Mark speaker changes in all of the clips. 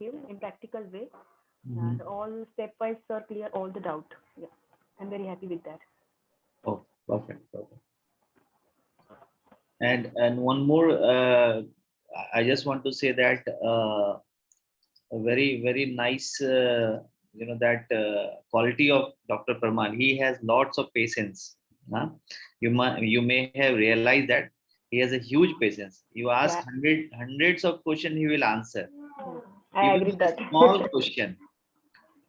Speaker 1: give in practical way,
Speaker 2: Mhm.
Speaker 1: and all stepwise sir clear all the doubt. Yeah, I'm very happy with that.
Speaker 2: Oh, perfect, perfect. And one more, I just want to say that a very nice, that quality of Dr. Parman. He has lots of patience. Huh? You may have realized that he has a huge patience. You ask
Speaker 1: Yeah,
Speaker 2: hundreds of questions, he will answer.
Speaker 1: yeah. I
Speaker 2: Even
Speaker 1: agree
Speaker 2: a
Speaker 1: that.
Speaker 2: small question,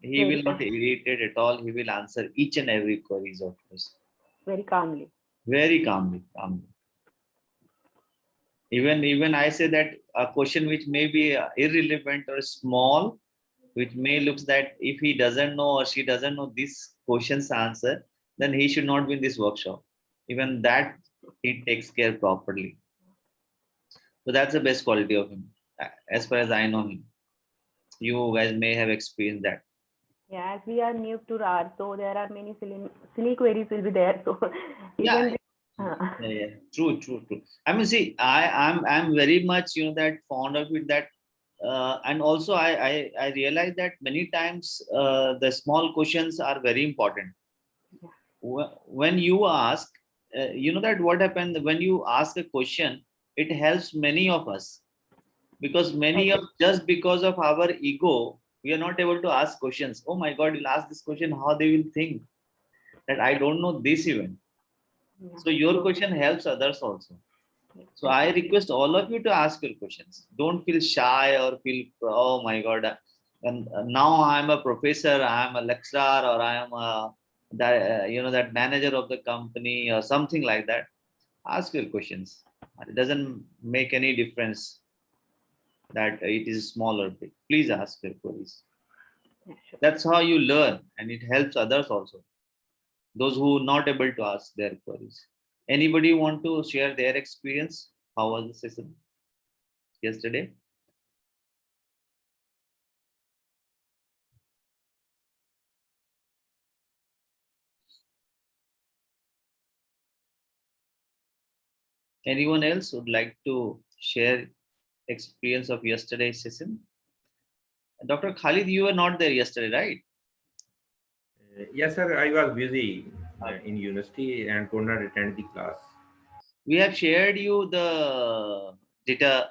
Speaker 2: he
Speaker 1: Very
Speaker 2: will not irritate at all. He will answer each and every queries of yours
Speaker 1: very calmly.
Speaker 2: very calmly, calmly. Even I say that a question which may be irrelevant or small, which may looks that if he doesn't know or she doesn't know this question's answer, then he should not be in this workshop. Even that he takes care properly. So that's the best quality of him, as far as I know him. You guys may have experienced that.
Speaker 1: Yeah, as we are new to RAR, so there are many silly queries will be there. So
Speaker 2: Yeah,
Speaker 1: even uh,
Speaker 2: yeah. True. I mean, see, I'm very much that fond of it, that and also I realize that many times the small questions are very important. When you ask, that what happened when you ask a question, it helps many of us, because many of
Speaker 1: agree.
Speaker 2: just because of our ego, we are not able to ask questions. Oh my God, you'll ask this question, how they will think that I don't know this even.
Speaker 1: Yeah,
Speaker 2: So your
Speaker 1: so
Speaker 2: question helps others also.
Speaker 1: yes,
Speaker 2: So I
Speaker 1: definitely.
Speaker 2: request all of you to ask your questions. Don't feel shy or feel, oh my God, and now I'm a professor, I'm a lecturer, or I am that manager of the company or something like that. Ask your questions. It doesn't make any difference that it is small or big. Please ask your queries.
Speaker 1: Yeah, sure.
Speaker 2: That's how you learn, and it helps others also. Those who are not able to ask their queries. Anybody want to share their experience? How was the session yesterday? Anyone else would like to share experience of yesterday's session? Dr. Khalid, you were not there yesterday, right?
Speaker 3: Yes, sir. I was busy
Speaker 2: Okay.
Speaker 3: in university and could not attend the class.
Speaker 2: We have shared you the data,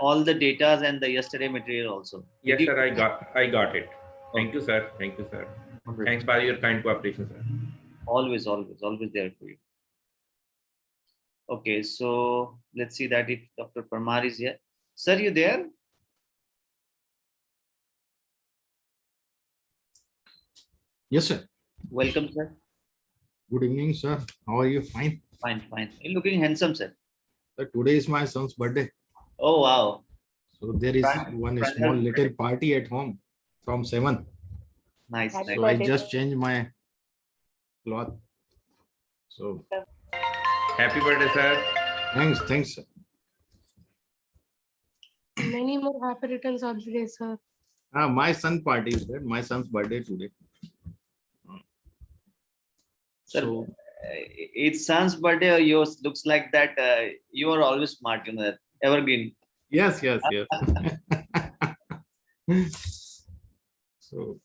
Speaker 2: all the datas and the yesterday material also. Did
Speaker 3: Yes,
Speaker 2: you?
Speaker 3: sir. I got it. Thank
Speaker 2: Okay.
Speaker 3: you, sir. Thank you, sir.
Speaker 2: Wonderful.
Speaker 3: Thanks for your kind cooperation, sir.
Speaker 2: Always there for you. Okay, so let's see that if Dr. Parmar is here. Sir, you there?
Speaker 4: Yes, sir.
Speaker 2: Welcome, sir.
Speaker 4: Good evening, sir. How are you? Fine.
Speaker 2: Fine. You're looking handsome, sir.
Speaker 4: Sir, today is my son's birthday.
Speaker 2: Oh, wow.
Speaker 4: So there is
Speaker 2: Front,
Speaker 4: one
Speaker 2: front
Speaker 4: small
Speaker 2: row.
Speaker 4: little party at home from 7.
Speaker 2: Nice.
Speaker 1: Happy
Speaker 4: So I
Speaker 1: birthday,
Speaker 4: just
Speaker 1: sir.
Speaker 4: changed my cloth. So
Speaker 3: Happy birthday, sir.
Speaker 4: thanks, sir.
Speaker 5: Many more happy returns of the day, sir.
Speaker 4: My son party is there. My son's birthday today.
Speaker 2: Sir,
Speaker 4: So
Speaker 2: it's son's birthday or yours looks like that. You are always smart, that evergreen.
Speaker 4: yes. So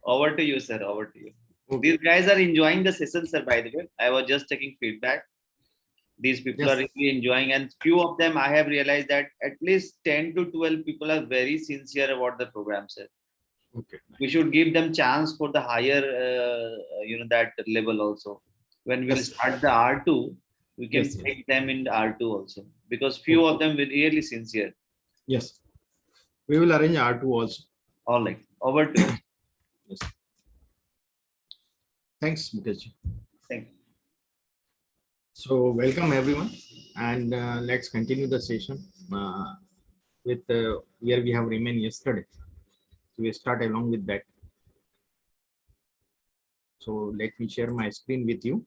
Speaker 2: Over to you, sir. Over to you. These
Speaker 4: okay.
Speaker 2: guys are enjoying the session, sir, by the way. I was just taking feedback. These people are
Speaker 4: Yes.
Speaker 2: really enjoying, and few of them I have realized that at least 10 to 12 people are very sincere about the program, sir.
Speaker 4: Okay.
Speaker 2: We should give them chance for the higher, that level also. When we'll
Speaker 4: Yes.
Speaker 2: start the R2, we can
Speaker 4: Yes.
Speaker 2: take them in R2 also, because few
Speaker 4: Okay.
Speaker 2: of them will really sincere.
Speaker 4: Yes. We will arrange R2 also.
Speaker 2: All right, over to you.
Speaker 4: Yes. Thanks, Mukesh.
Speaker 2: Thank you.
Speaker 4: So welcome everyone, and let's continue the session with where we have remained yesterday. So we start along with that. So let me share my screen with you.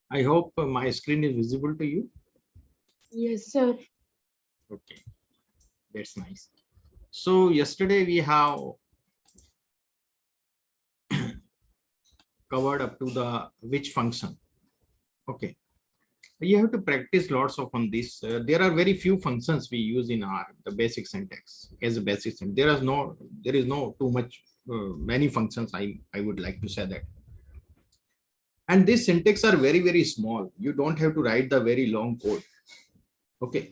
Speaker 4: I hope my screen is visible to you.
Speaker 5: Yes, sir.
Speaker 4: Okay, that's nice. So yesterday we have covered up to the which function. Okay. You have to practice lots of on this. There are very few functions we use in R, the basic syntax as a basic syntax. There is no too much, many functions. I would like to say that. And these syntax are very, very small. You don't have to write the very long code. Okay.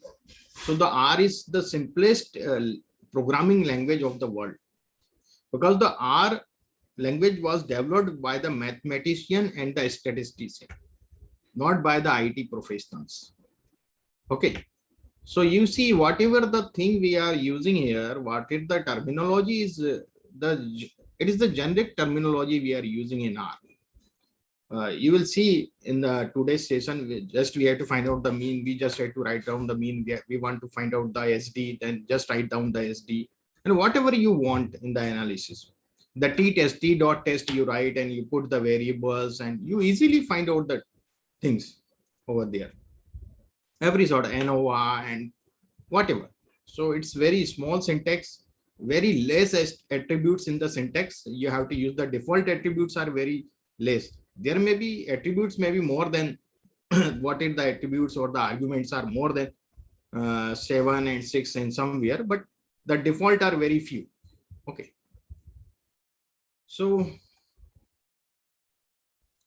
Speaker 4: So the R is the simplest programming language of the world, because the R language was developed by the mathematician and the statistician, not by the IT professionals. Okay. So you see, whatever the thing we are using here, what is the terminology is it is the generic terminology we are using in R. You will see in the today's session, we have to find out the mean. We just have to write down the mean. We want to find out the SD, then just write down the SD and whatever you want in the analysis. The t-test, t.test you write and you put the variables and you easily find out the things over there. Every sort of ANOVA and whatever. So it's very small syntax, very less attributes in the syntax. You have to use the default attributes are very less. There may be attributes maybe more than what is the attributes or the arguments are more than 7 and 6 and somewhere, but the default are very few. Okay. So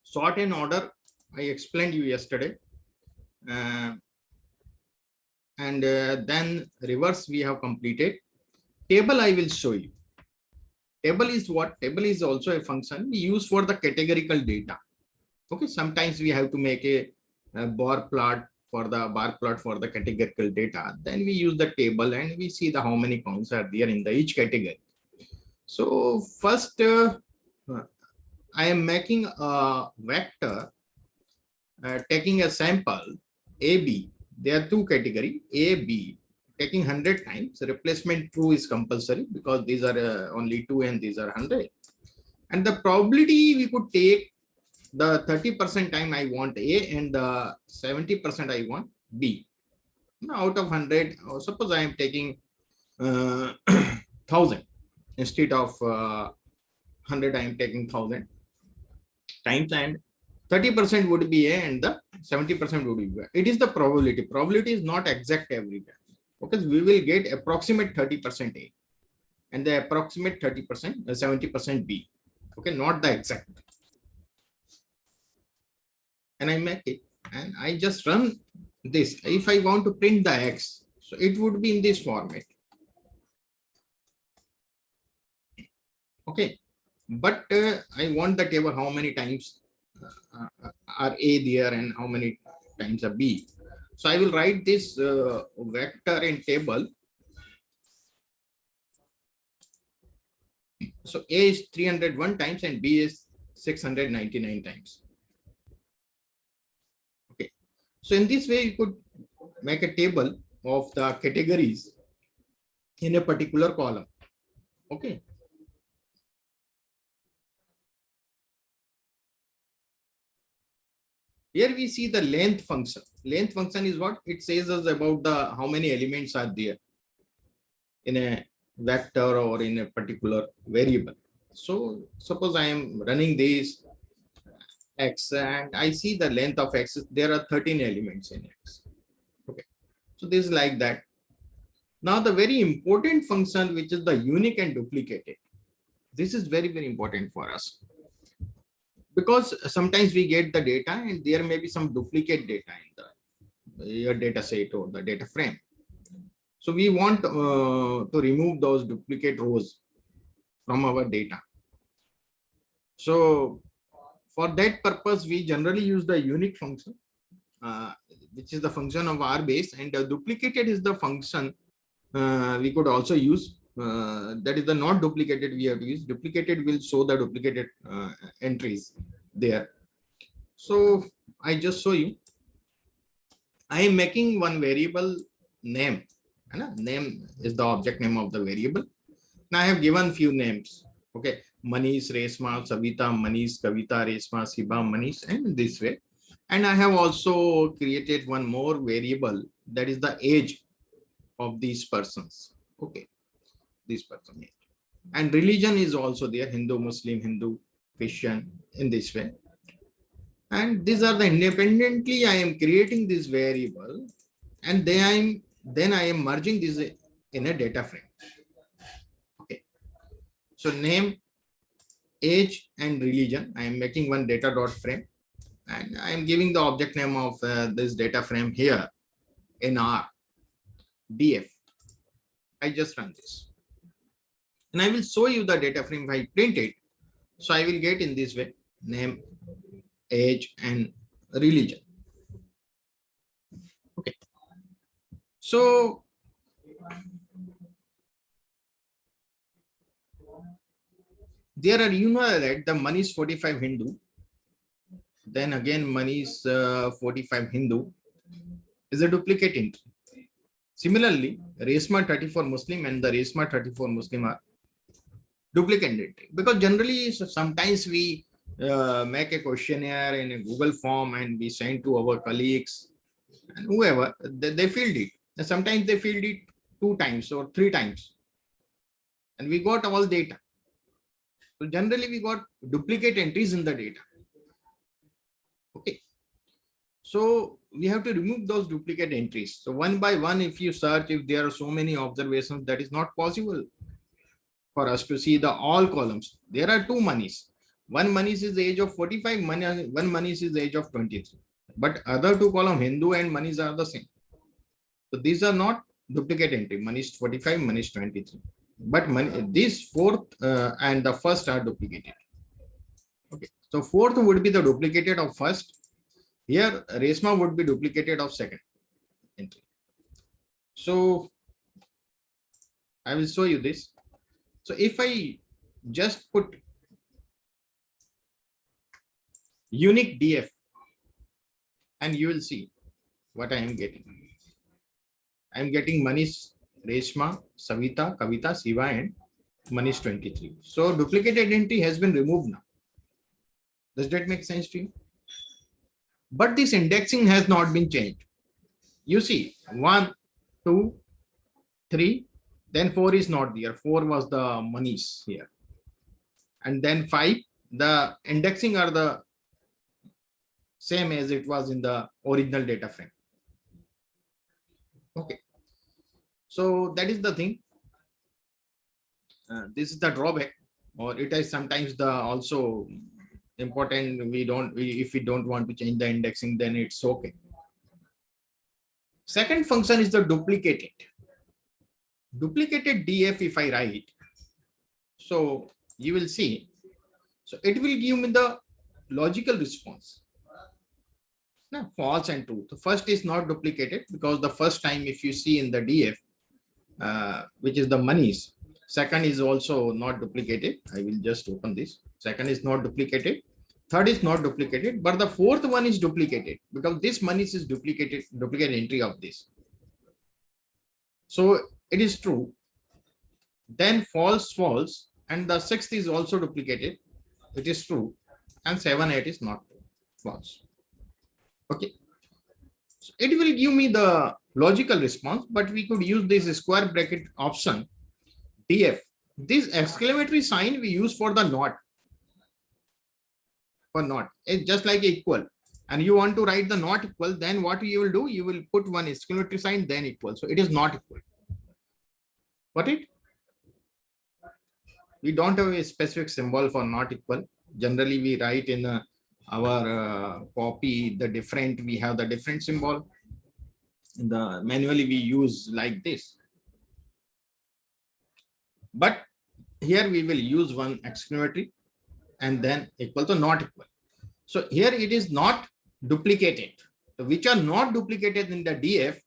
Speaker 4: sort and order, I explained you yesterday. Then reverse we have completed. Table I will show you. Table is what? Table is also a function we use for the categorical data. Okay, sometimes we have to make a bar plot for the categorical data. Then we use the table and we see the how many counts are there in the each category. So first, I am making a vector, taking a sample AB. There are two categories, A, B. Taking 100 times, replacement true is compulsory because these are only 2 and these are 100. And the probability we could take the 30% time I want A and the 70% I want B. Now out of 100, suppose I am taking 1000 instead of 100, I am taking 1000 times and 30% would be A and the 70% would be B. It is the probability. Probability is not exact everywhere. Because we will get approximate 30% A and the approximate 30%, 70% B. Okay, not the exact. And I make it and I just run this. If I want to print the X, so it would be in this format. Okay, but I want the table how many times are A there and how many times are B. So I will write this vector in table. So A is 301 times and B is 699 times. Okay. So in this way, you could make a table of the categories in a particular column. Okay. Here we see the length function. Length function is what? It says us about the how many elements are there in a vector or in a particular variable. So suppose I am running this X and I see the length of X. There are 13 elements in X. Okay. So this is like that. Now the very important function, which is the unique and duplicated. This is very, very important for us. Because sometimes we get the data and there may be some duplicate data in your data set or the data frame. So we want to remove those duplicate rows from our data. So for that purpose, we generally use the unique function, which is the function of R base, and duplicated is the function we could also use. That is the not duplicated we have to use. Duplicated will show the duplicated entries there. So I just show you. I am making one variable name. Name is the object name of the variable. Now I have given few names. Okay, Manish, Resma, Savita, Manish, Kavita, Resma, Siba, Manish, and this way. And I have also created one more variable, that is the age of these persons. Okay, this person age. And religion is also there, Hindu, Muslim, Hindu, question in this way. And these are the independently I am creating this variable, and then I am merging this in a data frame. Okay. So name, age, and religion. I am making one data dot frame, and I am giving the object name of this data frame here in R df. I just run this, and I will show you the data frame if I print it. So I will get in this way: name, age, and religion. Okay. So there are, you know, that the money is 45 Hindu. Then again, money is 45 Hindu is a duplicate entry. Similarly, Resma 34 Muslim and the Resma 34 Muslim are duplicate entry, because generally sometimes we make a questionnaire in a Google form and we send to our colleagues and whoever, they filled it. And sometimes they filled it 2 times or 3 times, and we got all data. So generally we got duplicate entries in the data. Okay. So we have to remove those duplicate entries. So one by one, if you search, if there are so many observations, that is not possible for us to see the all columns. There are 2 monies. One money is the age of 45, one money is the age of 23. But other 2 columns, Hindu and monies, are the same. So these are not duplicate entry. Money is 45, money is 23. But money, this 4th and the 1st are duplicated. Okay. So 4th would be the duplicated of 1st. Here, Resma would be duplicated of 2nd entry. So I will show you this. So if I just put unique DF, and you will see what I am getting. I am getting Manish, Reshma, Savita, Kavita, Siva, and Manish 23. So duplicated entry has been removed now. Does that make sense to you? But this indexing has not been changed. You see, 1, 2, 3, then 4 is not there. 4 was the Manish here. And then 5, the indexing are the same as it was in the original data frame. Okay. So that is the thing. This is the drawback, or it is sometimes the also important. If we don't want to change the indexing, then it's okay. Second function is the duplicated DF. If I write, so you will see, so it will give me the logical response. Now, false and true. The first is not duplicated because the first time, if you see in the DF, which is the monies, second is also not duplicated. I will just open this. Second is not duplicated. Third is not duplicated, but the 4th one is duplicated because this monies is duplicate entry of this. So it is true. Then false, false, and the 6th is also duplicated. It is true, and 7, 8 is not true, false. Okay. So it will give me the logical response, but we could use this square bracket option DF. This exclamatory sign we use for the not. For not, it's just like equal. And you want to write the not equal, then what you will do? You will put one exclamatory sign, then equal. So it is not equal. Got it? We don't have a specific symbol for not equal. Generally, we write in our copy the different. We have the different symbol. The manually we use like this. But here we will use one exclamatory and then equal to not equal. So here it is not duplicated. Which are not duplicated in the DF,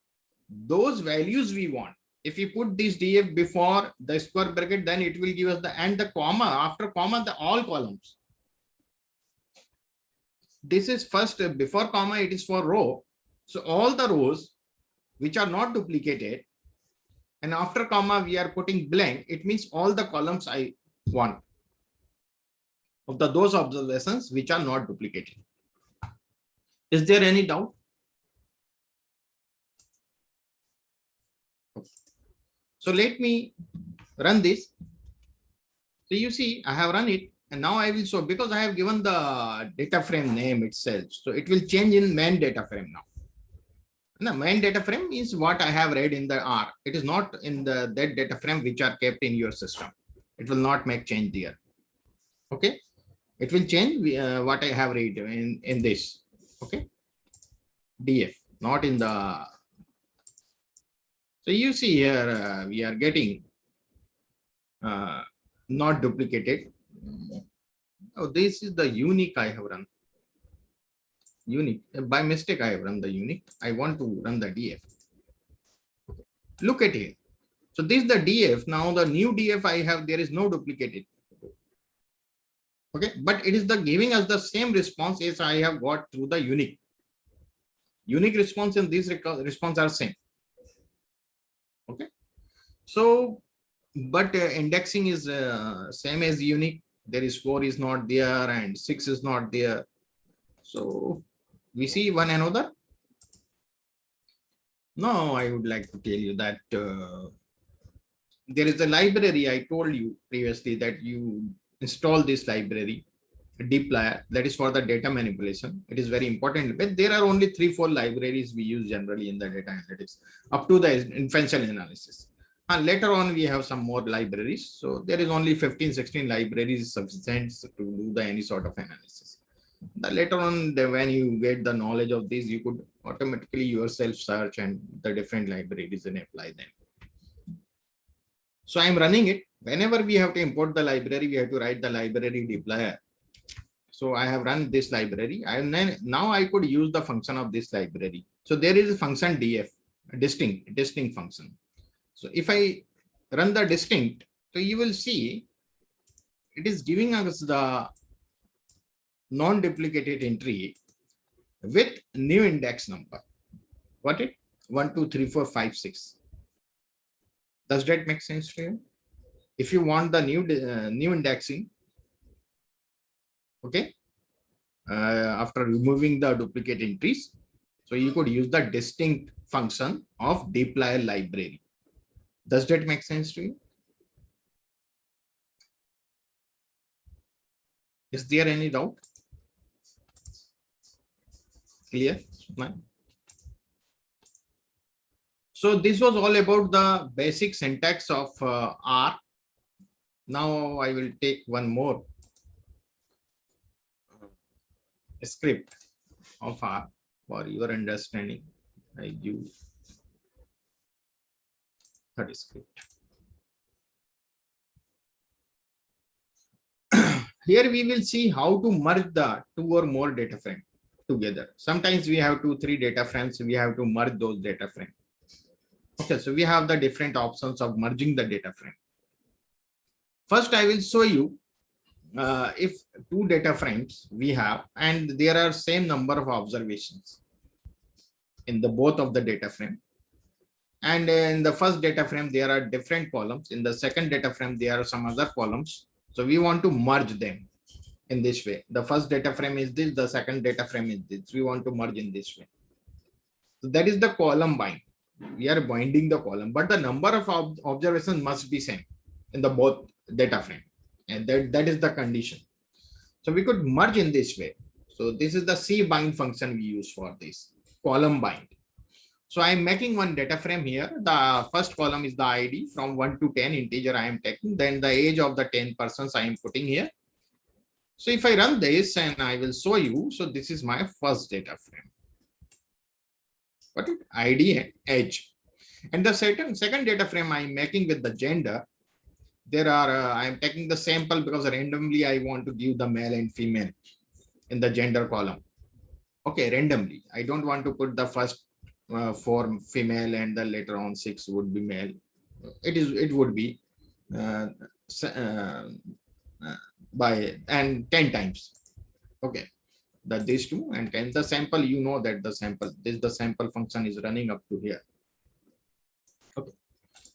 Speaker 4: those values we want. If you put this DF before the square bracket, then it will give us the and the comma. After comma, the all columns. This is first before comma, it is for row. So all the rows which are not duplicated, and after comma we are putting blank, it means all the columns I want of those observations which are not duplicated. Is there any doubt? So let me run this. So you see, I have run it And now I will show, because I have given the data frame name itself. So it will change in main data frame now. The main data frame is what I have read in the R. It is not in that data frame which are kept in your system. It will not make change there. Okay. It will change what I have read in this. Okay. DF, not in the. So you see here, we are getting not duplicated. Oh, this is the unique I have run. Unique. By mistake, I have run the unique. I want to run the DF. Look at it. So this is the DF. Now the new DF I have, there is no duplicated. Okay, but it is the giving us the same response as I have got through the unique. Unique response and this response are same. Okay. So, but indexing is same as unique. There is 4 is not there and 6 is not there. So we see one another. Now I would like to tell you that there is a library. I told you previously that you install this library, dplyr, that is for the data manipulation. It is very important, but there are only 3-4 libraries we use generally in the data analytics up to the inferential analysis. And later on, we have some more libraries. So there is only 15-16 libraries sufficient to do the any sort of analysis. Later on, when you get the knowledge of this, you could automatically yourself search and the different libraries and apply them. So I'm running it. Whenever we have to import the library, we have to write the library dplyr. So I have run this library. Now I could use the function of this library. So there is a function df, a distinct function. So if I run the distinct, so you will see it is giving us the non-duplicated entry with new index number. What it? 1, 2, 3, 4, 5, 6. Does that make sense to you? If you want the new indexing, okay, after removing the duplicate entries, so you could use the distinct function of dplyr library. Does that make sense to you? Is there any doubt? Clear? So this was all about the basic syntax of R. Now I will take one more script of R for your understanding. I use that script. Here we will see how to merge the 2 or more data frames together. Sometimes we have 2-3 data frames. We have to merge those data frames. Okay, so we have the different options of merging the data frame. First, I will show you if 2 data frames we have and there are same number of observations in the both of the data frame. And in the first data frame, there are different columns. In the second data frame, there are some other columns. So we want to merge them in this way. The first data frame is this, the second data frame is this. We want to merge in this way. So that is the column bind. We are binding the column, but the number of observations must be same in the both data frame. And that is the condition. So we could merge in this way. So this is the cbind function we use for this column bind. So I'm making one data frame here. The first column is the ID from 1 to 10 integer I am taking. Then the age of the 10 persons I am putting here. So if I run this and I will show you. So this is my first data frame. What is ID and age. And the second data frame I am making with the gender. There are, I am taking the sample because randomly I want to give the male and female in the gender column. Okay, randomly. I don't want to put the first 4 female and the later on 6 would be male. It would be by and 10 times. Okay, that these 2 and 10 the sample, you know that the sample, the sample function is running up to here. Okay,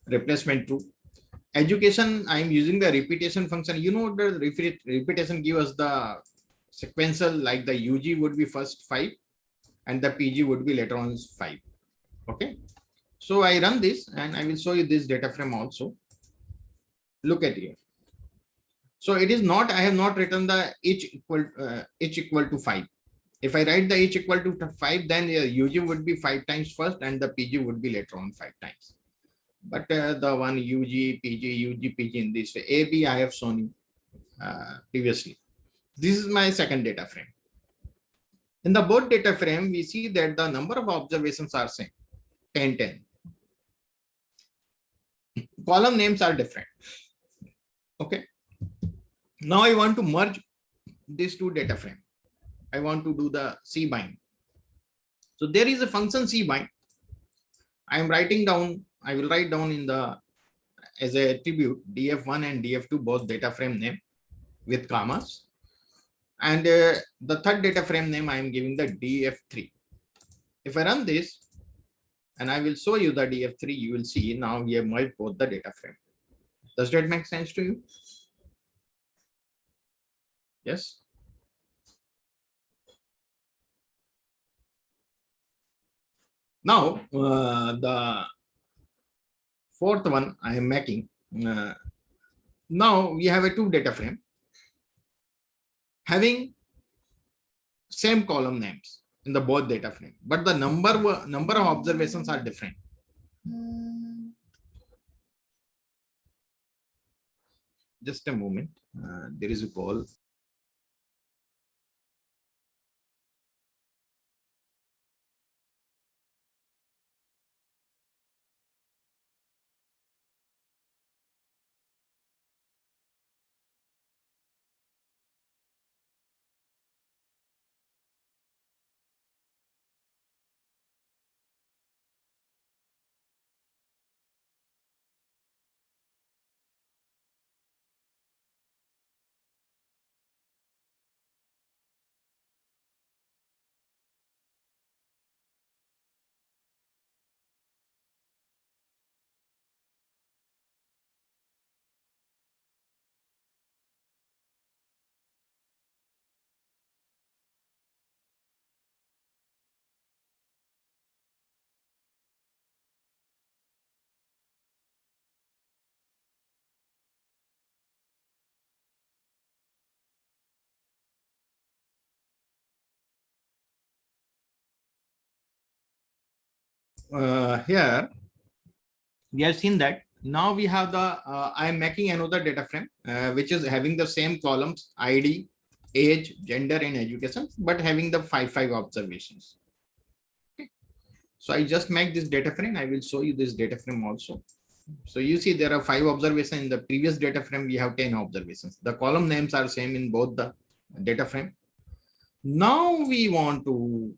Speaker 4: replacement true. Education, I am using the repetition function. You know the repetition give us the sequential, like the UG would be first 5 and the PG would be later on 5. Okay, so I run this and I will show you this data frame also. Look at here. So it is not, I have not written the h equal to 5. If I write the h equal to 5, then UG would be 5 times first and the PG would be later on 5 times. But the one UG, PG, UG, PG in this way, AB I have shown you previously. This is my second data frame. In the both data frame, we see that the number of observations are same, 10, 10. Column names are different. Okay. Now I want to merge these two data frame. I want to do the cbind. So there is a function cbind. I am writing down, I will write down in the as a attribute df1 and df2 both data frame name with commas. And the third data frame name I am giving the df3. If I run this and I will show you the df3, you will see now we have merged both the data frame. Does that make sense to you? Yes. Now the fourth one I am making. Now we have a two data frame having same column names in the both data frame, but the number of observations are different. Just a moment. There is a call. Here we have seen that now we have the I am making another data frame which is having the same columns ID, age, gender, and education, but having the 5 observations. Okay. So I just make this data frame. I will show you this data frame also. So you see there are 5 observations in the previous data frame. We have 10 observations. The column names are same in both the data frame. Now we want to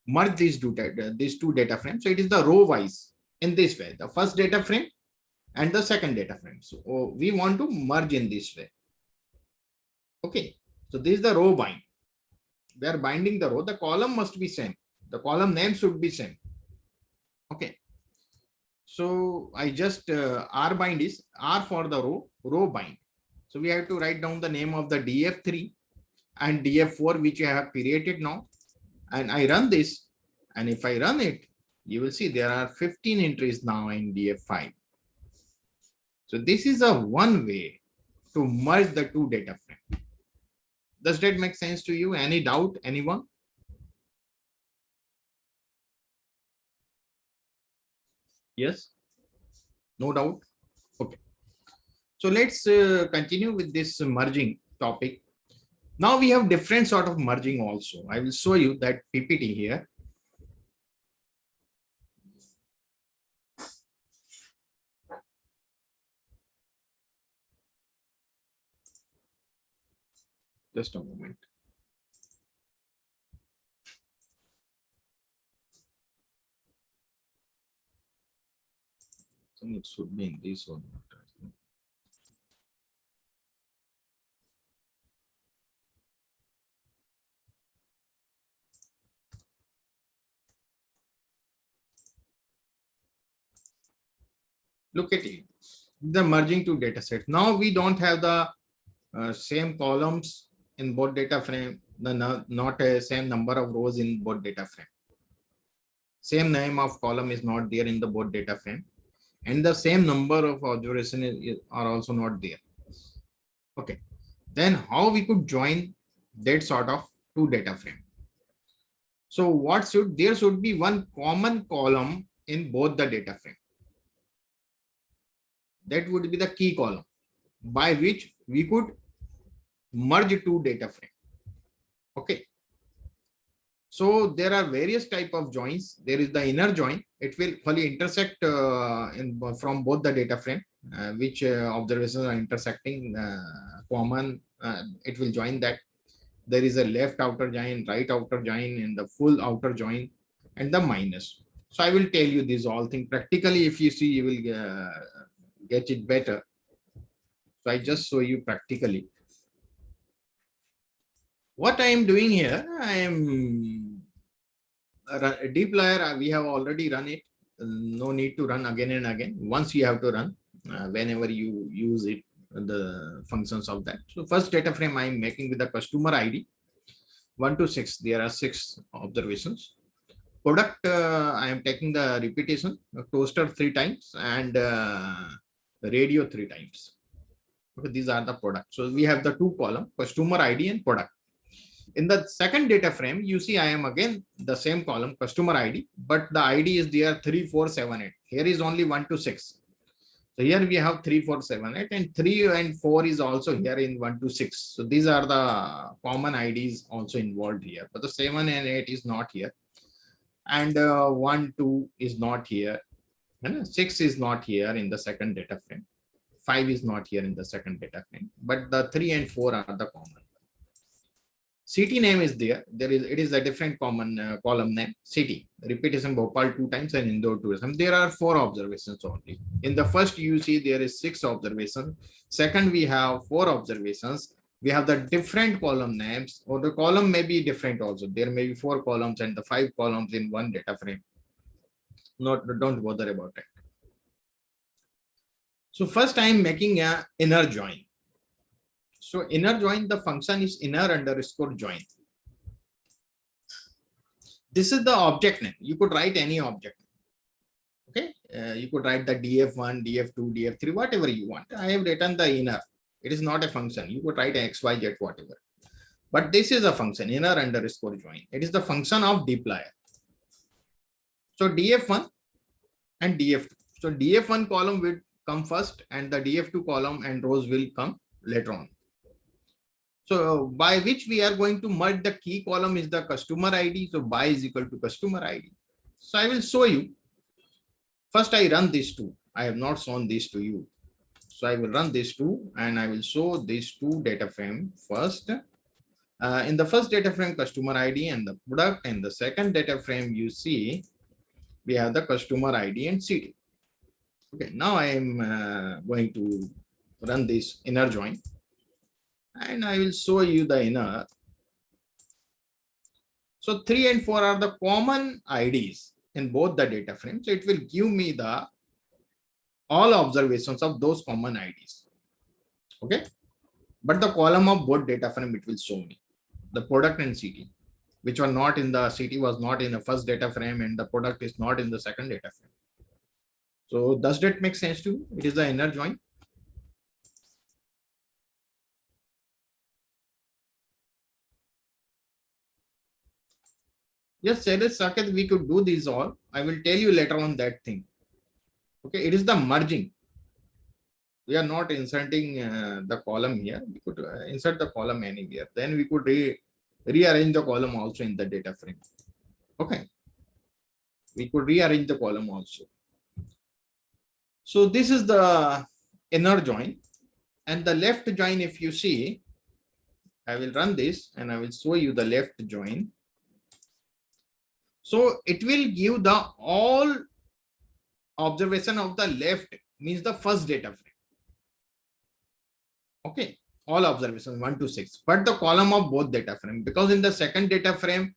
Speaker 4: merge these two data frames. So it is the row wise in this way, the first data frame and the second data frame. So we want to merge in this way. Okay. So this is the row bind. We are binding the row. The column must be same. The column name should be same. Okay. So I just R bind is R for the row bind. So we have to write down the name of the df3 and df4 which I have created now. And I run this, and if I run it, you will see there are 15 entries now in df5. So this is a one way to merge the two data frames. Does that make sense to you? Any doubt, anyone? Yes? No doubt? Okay. So let's continue with this merging topic. Now we have different sort of merging also. I will show you that PPT here. Just a moment. So it should be in this one. Look at it, the merging two data sets. Now we don't have the same columns in both data frame, not a same number of rows in both data frame. Same name of column is not there in the both data frame, and the same number of observations are also not there. Okay. Then how we could join that sort of two data frame? So there should be one common column in both the data frame. That would be the key column by which we could merge two data frame. Okay. So there are various type of joins. There is the inner join. It will fully intersect from both the data frame, which observations are intersecting common. It will join that. There is a left outer join, right outer join, and the full outer join, and the minus. So I will tell you these all things practically. If you see, you will get it better. So I just show you practically. What I am doing here, I am dplyr. We have already run it. No need to run again and again. Once you have to run whenever you use it, the functions of that. So first data frame I am making with the customer ID 1 to 6. There are 6 observations. Product, I am taking the repetition, toaster 3 times and radio 3 times. Okay, these are the products. So we have the 2 column, customer ID and product. In the second data frame, you see I am again the same column, customer ID, but the ID is there 3, 4, 7, 8. Here is only 1 to 6. So here we have 3, 4, 7, 8, and 3 and 4 is also here in 1 to 6. So these are the common IDs also involved here, but the 7 and 8 is not here. And 1, 2 is not here. And 6 is not here in the second data frame. 5 is not here in the second data frame, but the 3 and 4 are the common. City name is there. It is a different common column name. City repetition Bhopal 2 times and Indore 2 times. There are 4 observations only. In the first, you see there is 6 observations. Second, we have 4 observations. We have the different column names, or the column may be different also. There may be 4 columns and the 5 columns in one data frame. Don't bother about it. So first, I am making an inner join. So inner join, the function is inner underscore join. This is the object name. You could write any object. Okay, you could write the df1, df2, df3, whatever you want. I have written the inner. It is not a function. You could write x, y, z, whatever. But this is a function, inner underscore join. It is the function of dplyr. So df1 and df2. So df1 column will come first, and the df2 column and rows will come later on. So by which we are going to merge the key column is the customer ID. So by is equal to customer ID. So I will show you. First, I run these 2. I have not shown these to you. So I will run these 2 and I will show these 2 data frame first. In the first data frame, customer ID and the product, and the second data frame, you see we have the customer ID and city. Okay, now I am going to run this inner join. And I will show you the inner. So 3 and 4 are the common IDs in both the data frames. So it will give me the all observations of those common IDs. Okay. But the column of both data frame, it will show me the product and city, which were not in the city was not in the first data frame, and the product is not in the second data frame. So does that make sense to you? It is the inner join. Yes, Saket, we could do these all. I will tell you later on that thing. Okay, it is the merging. We are not inserting the column here. We could insert the column anywhere. Then we could rearrange the column also in the data frame. Okay, we could rearrange the column also. So this is the inner join, and the left join. If you see, I will run this and I will show you the left join. So it will give the all observation of the left, means the first data frame. Okay, all observations 1 to 6, but the column of both data frame, because in the second data frame,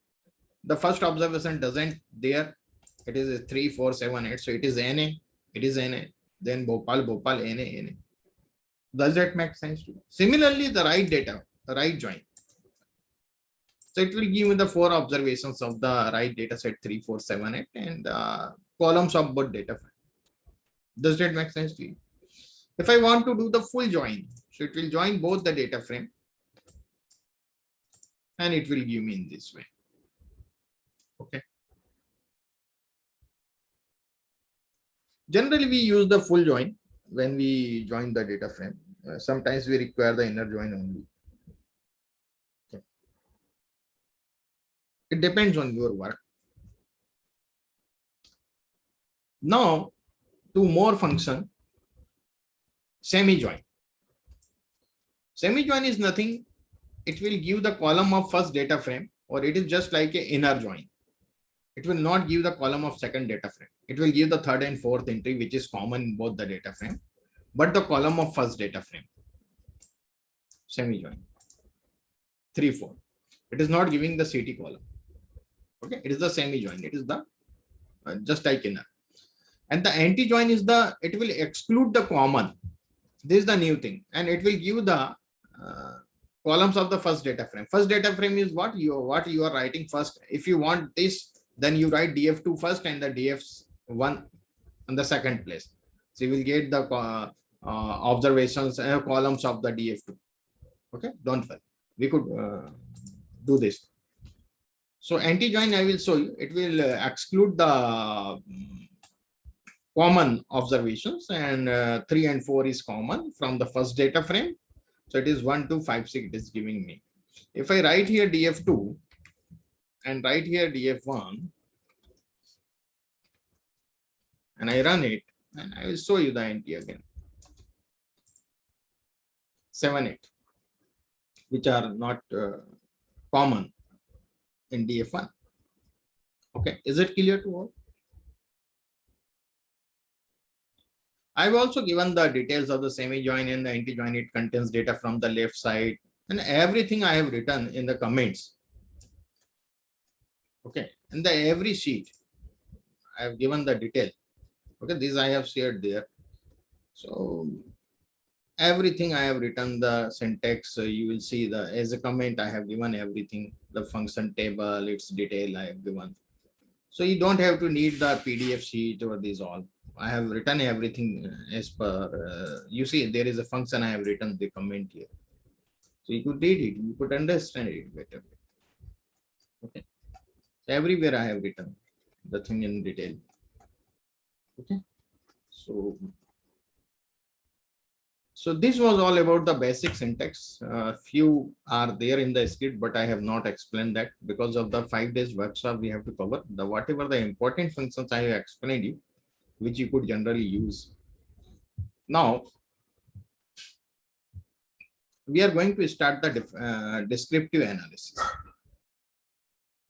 Speaker 4: the first observation doesn't there. It is a 3, 4, 7, 8. So it is NA. It is NA. Then Bhopal, NA. Does that make sense to you? Similarly, the right data, the right join. So it will give you the 4 observations of the right data set 3, 4, 7, 8, and columns of both data frame. Does that make sense to you? If I want to do the full join, so it will join both the data frame and it will give me in this way. Okay. Generally, we use the full join when we join the data frame. Sometimes we require the inner join only. Okay. It depends on your work. Now, two more function, semi-join. Semi-join is nothing. It will give the column of first data frame, or it is just like a inner join. It will not give the column of second data frame. It will give the third and fourth entry, which is common in both the data frame, but the column of first data frame. Semi-join. 3, 4. It is not giving the CT column. Okay, it is the semi-join. It is the just like inner. And the anti-join is the, it will exclude the common. This is the new thing. And it will give the columns of the first data frame. First data frame is what you are writing first. If you want this, then you write df2 first and the df1 on the second place. So you will get the observations and columns of the df2. Okay, don't worry. We could do this. So anti-join, I will show you. It will exclude the common observations, and 3 and 4 is common from the first data frame. So it is 1, 2, 5, 6 it is giving me. If I write here df2 and write here df1 and I run it, and I will show you the anti again. 7, 8, which are not common in df1. Okay, is it clear to all? I've also given the details of the semi-join and the anti-join. It contains data from the left side and everything I have written in the comments. Okay, and the every sheet I have given the detail. Okay, this I have shared there. So everything I have written the syntax. You will see the as a comment I have given everything, the function table, its detail I have given. So you don't have to need the PDF sheet or this all. I have written everything as per, you see there is a function I have written the comment here. So you could read it, you could understand it better. Okay. So everywhere I have written the thing in detail. Okay. So this was all about the basic syntax. Few are there in the script, but I have not explained that because of the 5 days workshop we have to cover. The whatever the important functions I have explained you, which you could generally use. Now, we are going to start the descriptive analysis.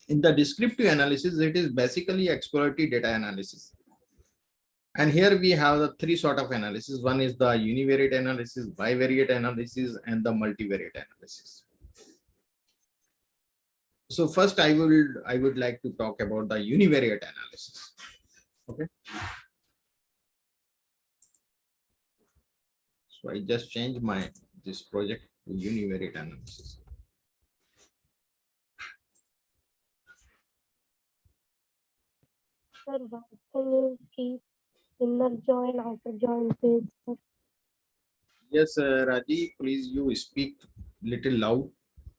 Speaker 4: In the descriptive analysis, it is basically exploratory data analysis. And here we have the 3 sort of analysis. One is the univariate analysis, bivariate analysis, and the multivariate analysis. So first I would like to talk about the univariate analysis. Okay. So I just changed this project to univariate analysis.
Speaker 5: Sir, why can you keep inner join, outer join page? Sir?
Speaker 4: Yes, Raji, please you speak little loud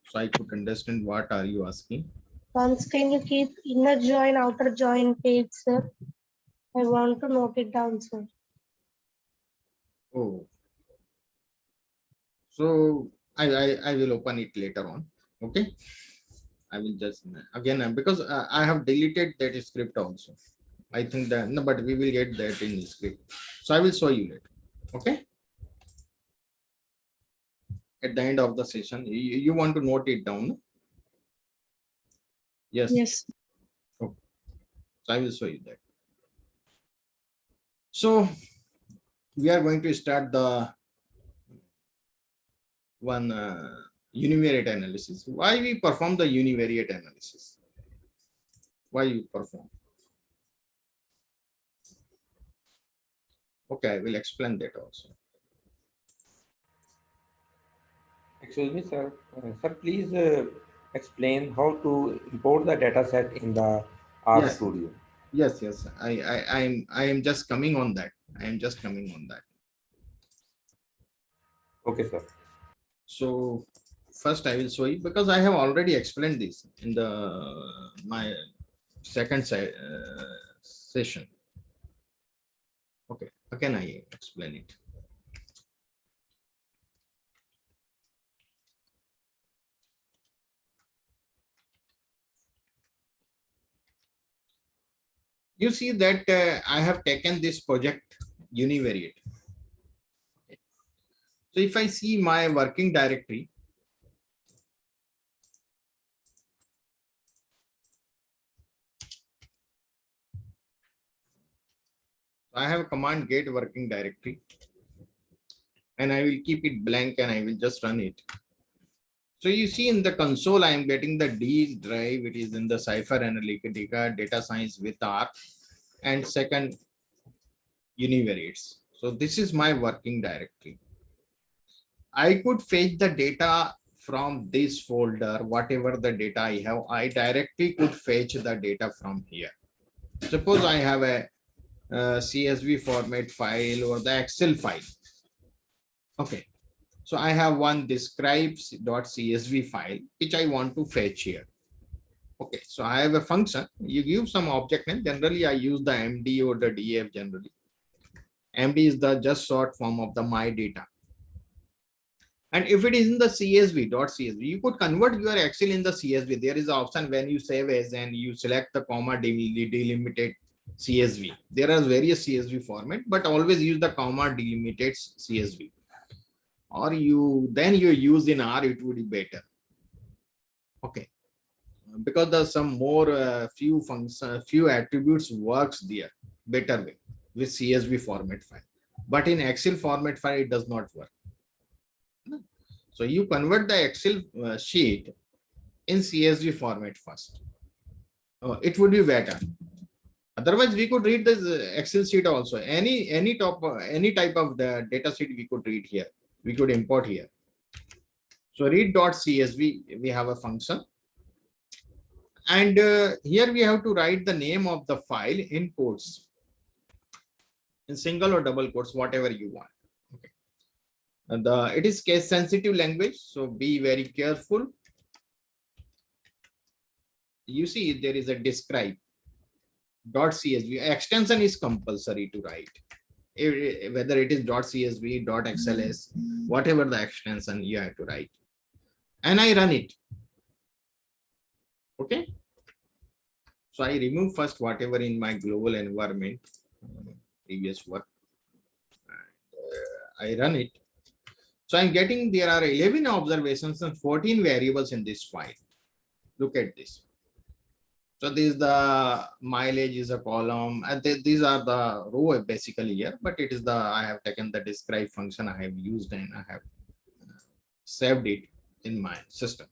Speaker 4: so I could understand what are you asking.
Speaker 5: Once can you keep inner join, outer join page, sir? I want to note it down, sir.
Speaker 4: Oh. So I will open it later on. Okay. I will just again because I have deleted that script also. I think that no, but we will get that in the script. So I will show you later. Okay. At the end of the session, you want to note it down. Yes.
Speaker 5: Yes.
Speaker 4: Okay. So I will show you that. So we are going to start the one univariate analysis. Why we perform the univariate analysis? Why you perform? Okay, I will explain that also.
Speaker 3: Excuse me, sir. Sir, please explain how to import the data set in the RStudio.
Speaker 4: Yes. I am just coming on that. I am just coming on that.
Speaker 3: Okay, sir.
Speaker 4: So first I will show you, because I have already explained this in the my second session. Okay, again I explain it. You see that I have taken this project univariate. Okay. So if I see my working directory, I have a command get working directory, and I will keep it blank and I will just run it. So you see in the console, I am getting the D drive. It is in the Cipher Analytica Data Science with R, and second univariates. So this is my working directory. I could fetch the data from this folder, whatever the data I have, I directly could fetch the data from here. Suppose I have a CSV format file or the Excel file. Okay. So I have one describes.csv file, which I want to fetch here. Okay. So I have a function. You give some object name. Generally, I use the MD or the DF generally. MD is the just short form of the my data. And if it is in the CSV.csv, you could convert your Excel in the CSV. There is an option when you save as and you select the comma delimited CSV. There are various CSV format, but always use the comma delimited CSV. Or you use in R, it would be better. Okay, because there's some more few functions, few attributes works there better way with CSV format file, but in Excel format file it does not work. So you convert the Excel sheet in CSV format first. It would be better. Otherwise, we could read this Excel sheet also. Any type of the data sheet we could read here. We could import here. So read.csv, we have a function. And here we have to write the name of the file in quotes, in single or double quotes, whatever you want. Okay. And it is case sensitive language, so be very careful. You see there is a describe.csv. Extension is compulsory to write. Whether it is .csv, .xls, whatever the extension you have to write. And I run it. Okay. So I remove first whatever in my global environment, previous work. And, I run it. So I'm getting there are 11 observations and 14 variables in this file. Look at this. So this is the mileage is a column, and these are the row basically here, but it is the I have taken the describe function I have used and I have saved it in my system.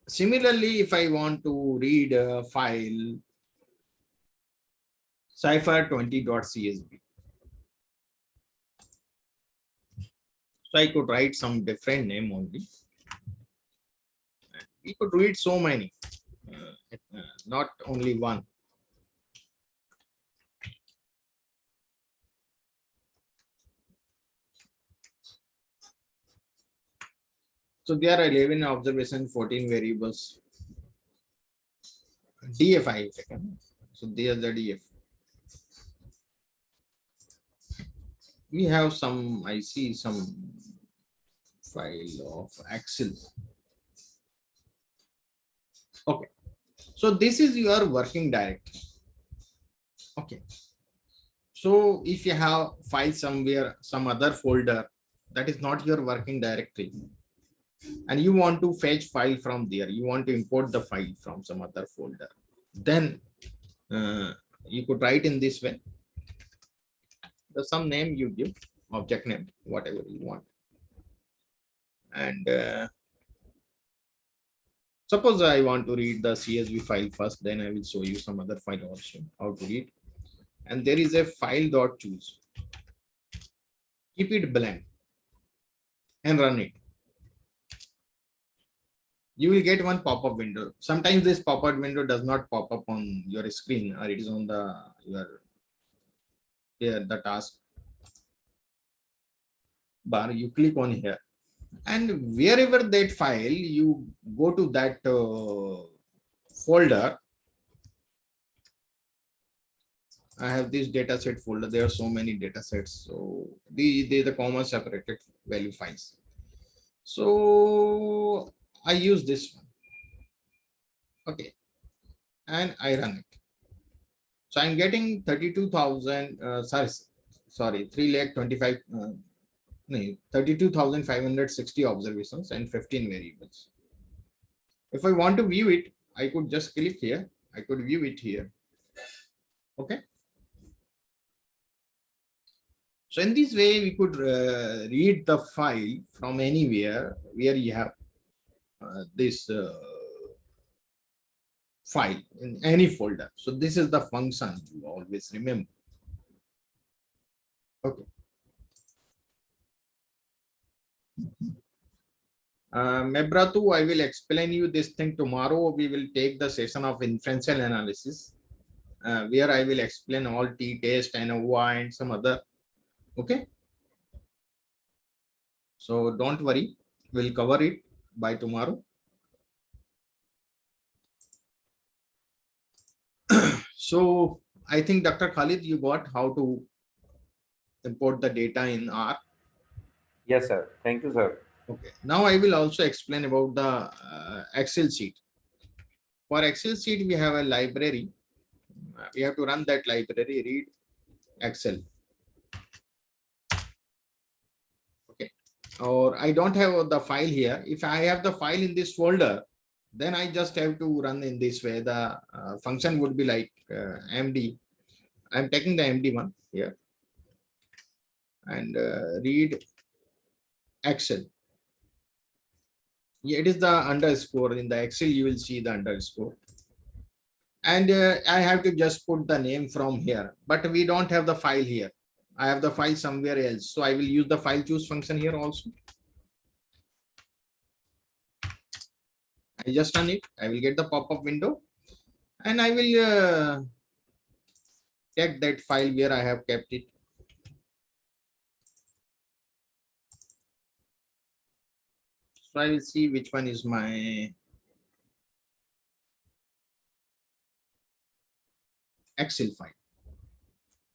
Speaker 4: Similarly, if I want to read a file cipher20.csv, so I could write some different name only. We could read so many, not only one. So there are 11 observations, 14 variables. DF I have taken. So there's the DF. We have some, I see some file of Excel. Okay. So this is your working directory. Okay. So if you have file somewhere, some other folder, that is not your working directory, and you want to fetch file from there, you want to import the file from some other folder, then you could write in this way. There's some name you give, object name, whatever you want. And suppose I want to read the CSV file first, then I will show you some other file also, how to read. And there is a file.choose. Keep it blank and run it. You will get one pop-up window. Sometimes this pop-up window does not pop up on your screen, or it is on the task. bar, you click on here, and wherever that file, you go to that folder. I have this data set folder. There are so many data sets. So the comma separated value files. So I use this one. Okay. And I run it. So I'm getting 32,000, sorry, 3,25,000, 32,560 observations and 15 variables. If I want to view it, I could just click here. I could view it here. Okay. So in this way, we could read the file from anywhere where you have this file in any folder. So this is the function you always remember. Okay. Mebratu, I will explain you this thing tomorrow. We will take the session of inferential analysis where I will explain all t-test, ANOVA and some other. Okay. So don't worry, we'll cover it by tomorrow. So I think Dr. Khalid, you got how to import the data in R.
Speaker 3: Yes, sir. Thank you, sir.
Speaker 4: Okay. Now I will also explain about the Excel sheet. For Excel sheet, we have a library. We have to run that library, read Excel. Okay. Or I don't have the file here. If I have the file in this folder, then I just have to run in this way. The function would be like MD. I'm taking the MD one here and read Excel. Yeah, it is the underscore in the Excel. You will see the underscore. And I have to just put the name from here, but we don't have the file here. I have the file somewhere else. So I will use the file choose function here also. I just run it. I will get the pop-up window and I will check that file where I have kept it. So I will see which one is my Excel file.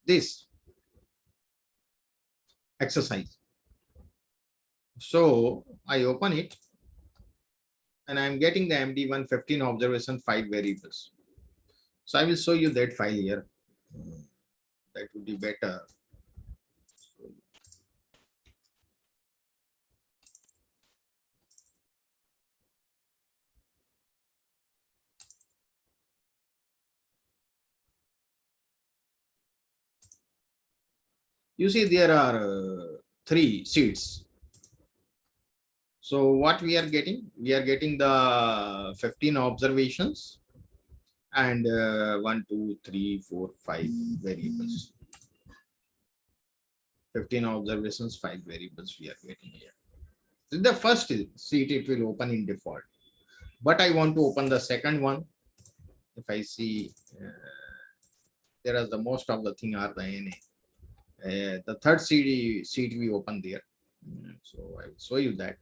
Speaker 4: This exercise. So I open it and I'm getting the MD1 15 observation 5 variables. So I will show you that file here. That would be better. You see there are 3 sheets. So what we are getting? We are getting the 15 observations and 1, 2, 3, 4, 5 variables. 15 observations, 5 variables we are getting here. The first sheet it will open in default, but I want to open the second one. If I see there is the most of the thing are the NA. The third sheet we open there. So I will show you that.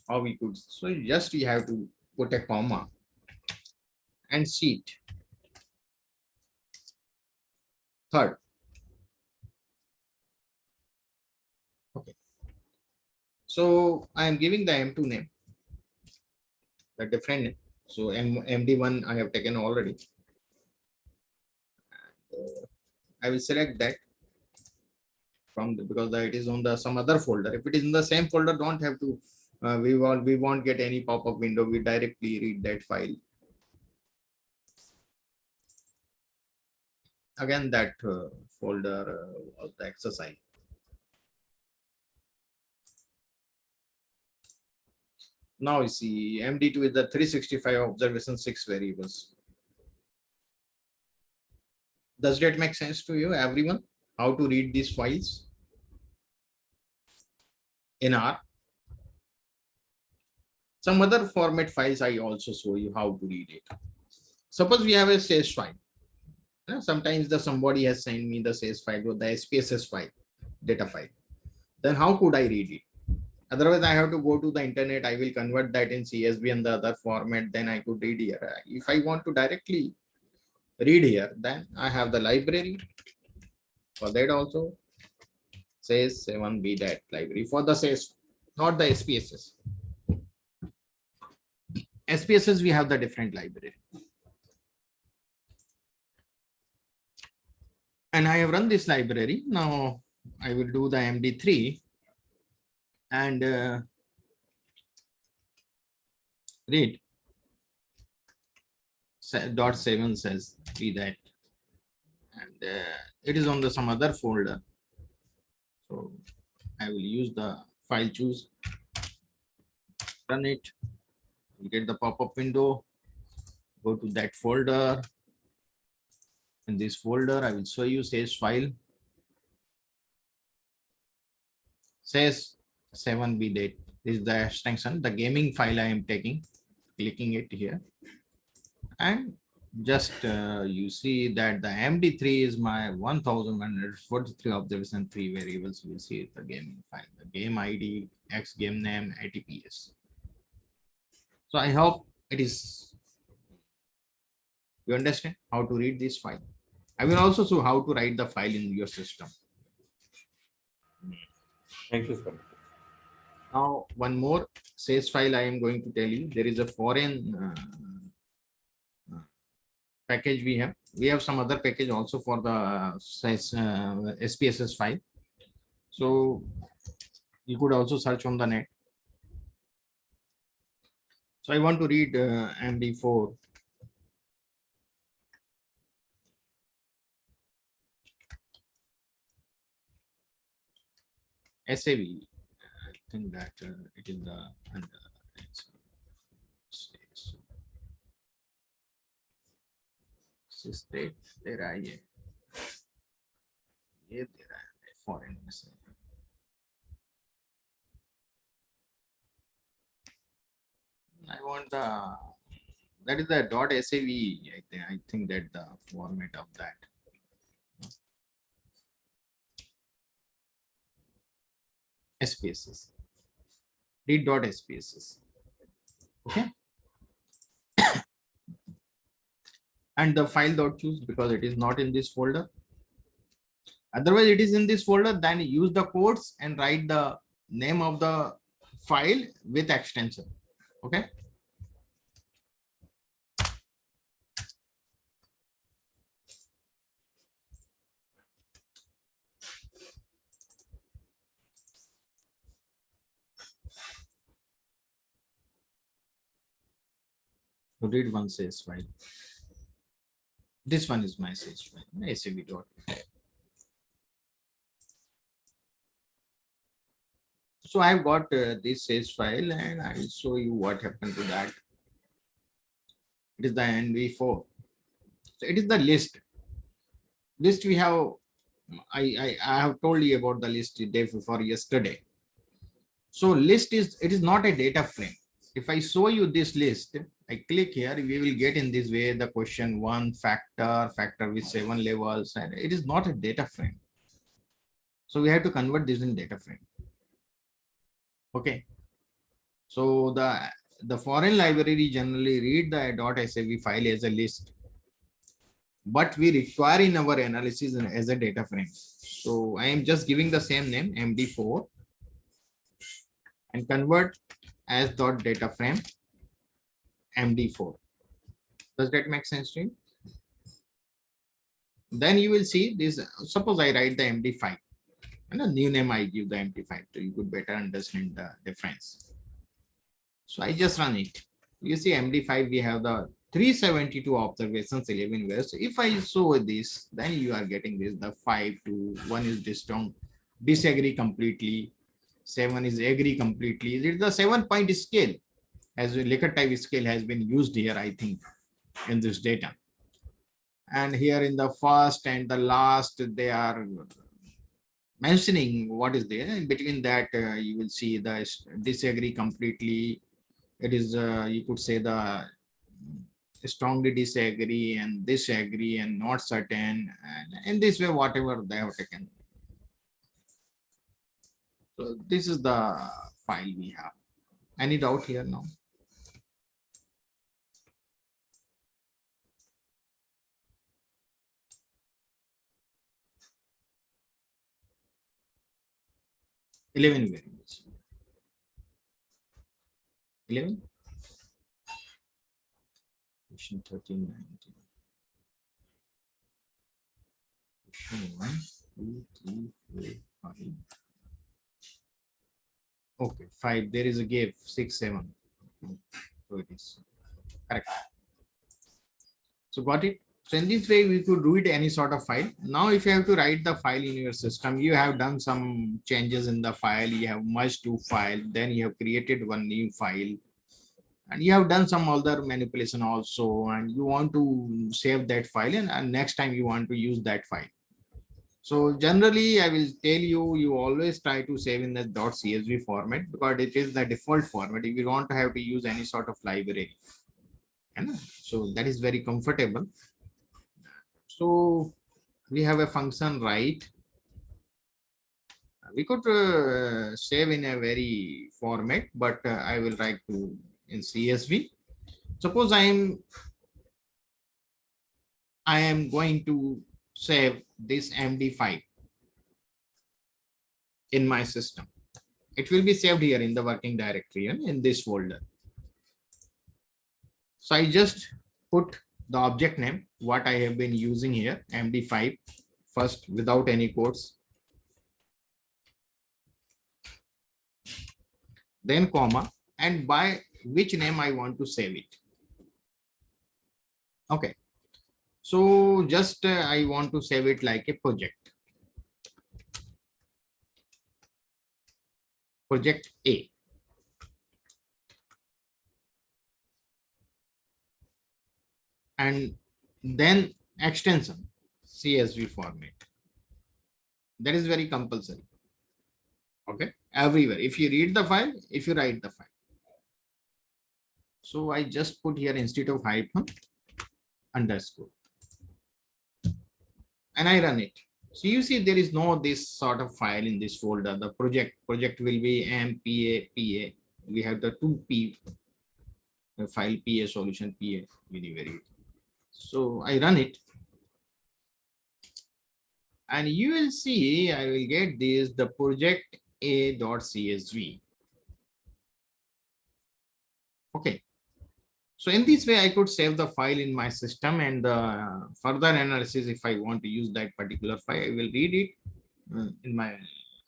Speaker 4: How we could, so just we have to put a comma and sheet. Third. Okay. So I am giving the M2 name, the different name. So MD1 I have taken already. I will select that from because it is on the some other folder. If it is in the same folder, don't have to. We won't get any pop-up window. We directly read that file. Again, that folder of the exercise. Now you see MD2 is the 365 observation 6 variables. Does that make sense to you, everyone? How to read these files in R? Some other format files I also show you how to read it. Suppose we have a sales file. Sometimes somebody has sent me the SASE file or the SPSS file, data file. Then how could I read it? Otherwise, I have to go to the internet. I will convert that in CSV and the other format. Then I could read here. If I want to directly read here, then I have the library. For that also, says 7b that library for the SASE, not the SPSS. SPSS, we have the different library. And I have run this library. Now I will do the MD3 and read. .7 says be that, and it is on the some other folder. So I will use the file choose, run it, get the pop-up window, go to that folder. In this folder, I will show you SASE file. SASE 7b date is the extension, the gaming file I am taking, clicking it here. And just you see that the MD3 is my 1143 observation, 3 variables. You will see the gaming file, the game ID, X game name, ATPS. So I hope it is, you understand how to read this file. I will also show how to write the file in your system.
Speaker 3: Thank you, sir.
Speaker 4: Now, one more SASE file I am going to tell you. There is a foreign package we have. We have some other package also for the SPSS file. So you could also search on the net. So I want to read MD4. SAV. I think that it is the state there I foreign message. I want the, that is the .sav. I think that the format of that. SPSS. Read.SPSS. Okay. And the file.choose, because it is not in this folder. Otherwise, it is in this folder, then use the quotes and write the name of the file with extension. Okay. So read one SASE file. This one is my SASE file, SAV dot. So I've got this SASE file and I will show you what happened to that. It is the NV4. So it is the list. List we have, I have told you about the list day before yesterday. So list is, it is not a data frame. If I show you this list, I click here, we will get in this way the question 1 factor with 7 levels, and it is not a data frame. So we have to convert this in data frame. Okay. So the foreign library generally read the .sav file as a list, but we require in our analysis as a data frame. So I am just giving the same name MD4 and convert as .data frame MD4. Does that make sense to you? Then you will see this. Suppose I write the MD5 and a new name I give the MD5, so you could better understand the difference. So I just run it. You see MD5, we have the 372 observations, 11 ways. So if I show this, then you are getting this, the 5 to 1 is disagree completely, 7 is agree completely. It is the 7-point scale, as a Likert type scale has been used here, I think, in this data. And here in the first and the last, they are mentioning what is there. In between that, you will see the disagree completely. It is, you could say, the strongly disagree and disagree and not certain, and in this way whatever they have taken. So this is the file we have. Any doubt here now? Eleven variables. 11. Question 13, 19. Question 1, 2, 3, 4, 5. Okay, 5. There is a gap, 6, 7. So it is correct. So got it. So in this way, we could read any sort of file. Now, if you have to write the file in your system, you have done some changes in the file. You have merged two files. Then you have created one new file. And you have done some other manipulation also. And you want to save that file. And next time you want to use that file. So generally, I will tell you, you always try to save in the .csv format because it is the default format. If you want to have to use any sort of library. So that is very comfortable. So we have a function write. We could save in a very format, but I will write to in CSV. Suppose I am going to save this MD5 in my system. It will be saved here in the working directory and in this folder. So I just put the object name, what I have been using here, MD5 first without any quotes. Then comma, and by which name I want to save it. Okay. So just I want to save it like a project. Project A. And then extension CSV format. That is very compulsory. Okay, everywhere. If you read the file, if you write the file. So I just put here instead of hyphen underscore. And I run it. So you see there is no this sort of file in this folder. The project will be MPA. We have the 2P file PA solution PA very. So I run it. And you will see I will get this the project a.csv. Okay. So in this way, I could save the file in my system and further analysis. If I want to use that particular file, I will read it in my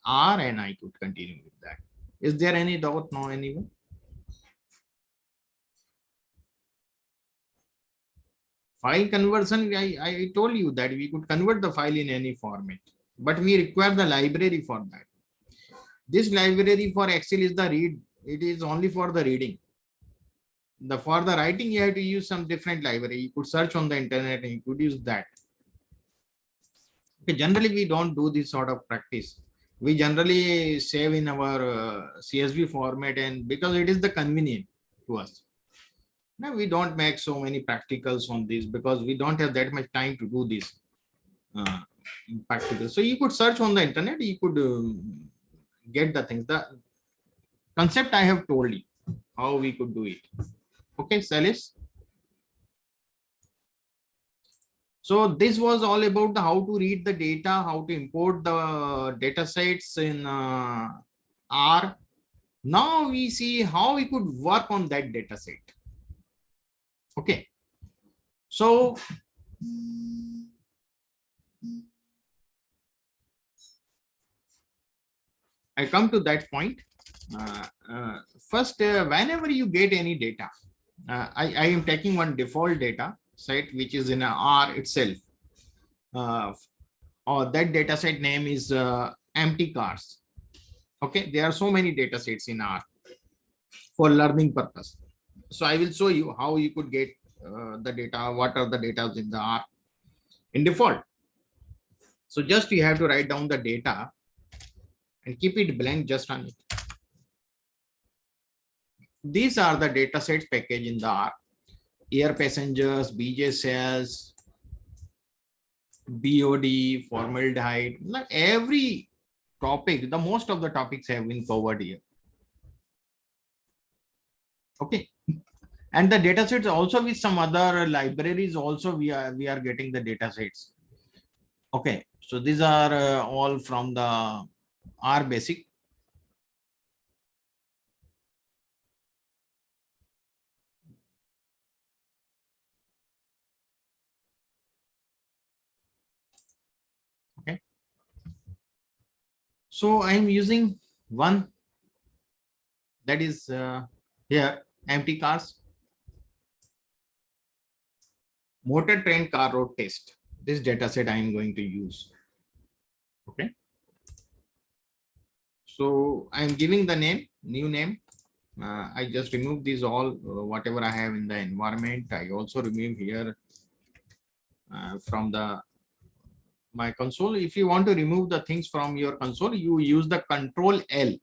Speaker 4: R and I could continue with that. Is there any doubt now, anyone? File conversion, I told you that we could convert the file in any format, but we require the library for that. This library for Excel is the read. It is only for the reading. For the writing, you have to use some different library. You could search on the internet and you could use that. Okay, generally, we don't do this sort of practice. We generally save in our CSV format, and because it is the convenient to us. Now we don't make so many practicals on this because we don't have that much time to do this practical. So you could search on the internet, you could get the things. The concept I have told you how we could do it. Okay, Salis. So this was all about how to read the data, how to import the data sets in R. Now we see how we could work on that data set. Okay. So I come to that point. First, whenever you get any data, I am taking one default data set which is in R itself. Or that data set name is empty cars. Okay, there are so many data sets in R for learning purpose. So I will show you how you could get the data, what are the data in the R in default. So just you have to write down the data and keep it blank, just run it. These are the data sets package in the R. air passengers, BJ cells, BOD, formaldehyde, like every topic, the most of the topics have been covered here. Okay. And the data sets also with some other libraries also we are getting the data sets. Okay. So these are all from the R basic. Okay. So I am using one that is here, empty cars, motor train car road test. This data set I am going to use. Okay. So I am giving the name, new name. I just remove these all, whatever I have in the environment. I also remove here from the my console. If you want to remove the things from your console, you use the Control L.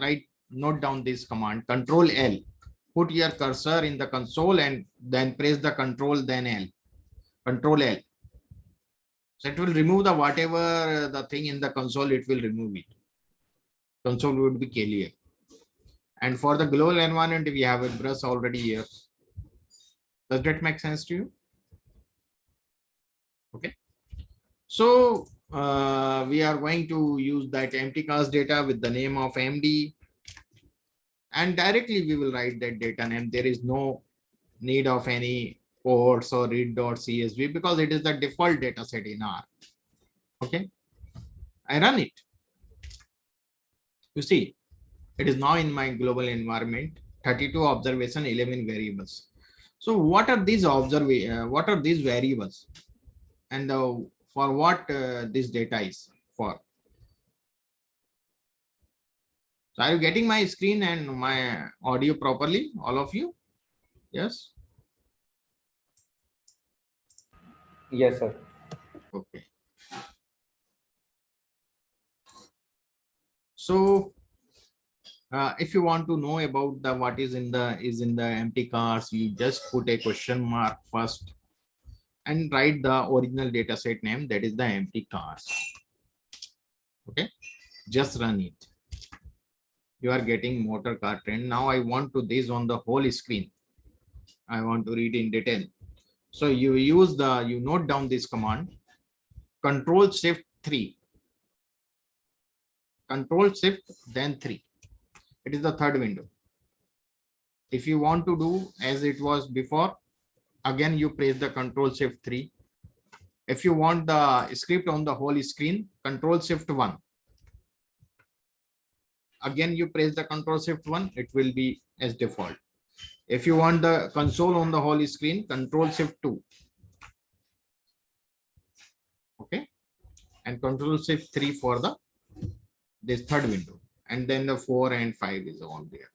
Speaker 4: Right? Note down this command, Control L. Put your cursor in the console and then press the Control, then L. Control L. So it will remove the whatever the thing in the console, it will remove it. Console would be clear. And for the global environment, we have a brush already here. Does that make sense to you? Okay. So we are going to use that empty cars data with the name of MD. And directly we will write that data name. There is no need of any ports or read.csv because it is the default data set in R. Okay. I run it. You see, it is now in my global environment, 32 observation, 11 variables. So what are these what are these variables? And for what this data is for? So are you getting my screen and my audio properly, all of you? Yes.
Speaker 3: Yes, sir.
Speaker 4: Okay. So if you want to know about the what is in the empty cars, you just put a question mark first and write the original data set name, that is the empty cars. Okay, just run it. You are getting motor car trend. Now I want to this on the whole screen. I want to read in detail. So you use you note down this command, Control Shift 3. Control Shift then 3. It is the third window. If you want to do as it was before, again you press the Control Shift 3. If you want the script on the whole screen, Control Shift 1. Again you press the Control Shift 1, it will be as default. If you want the console on the whole screen, Control Shift 2. Okay, and Control Shift 3 for the this third window, and then the 4 and 5 is on there.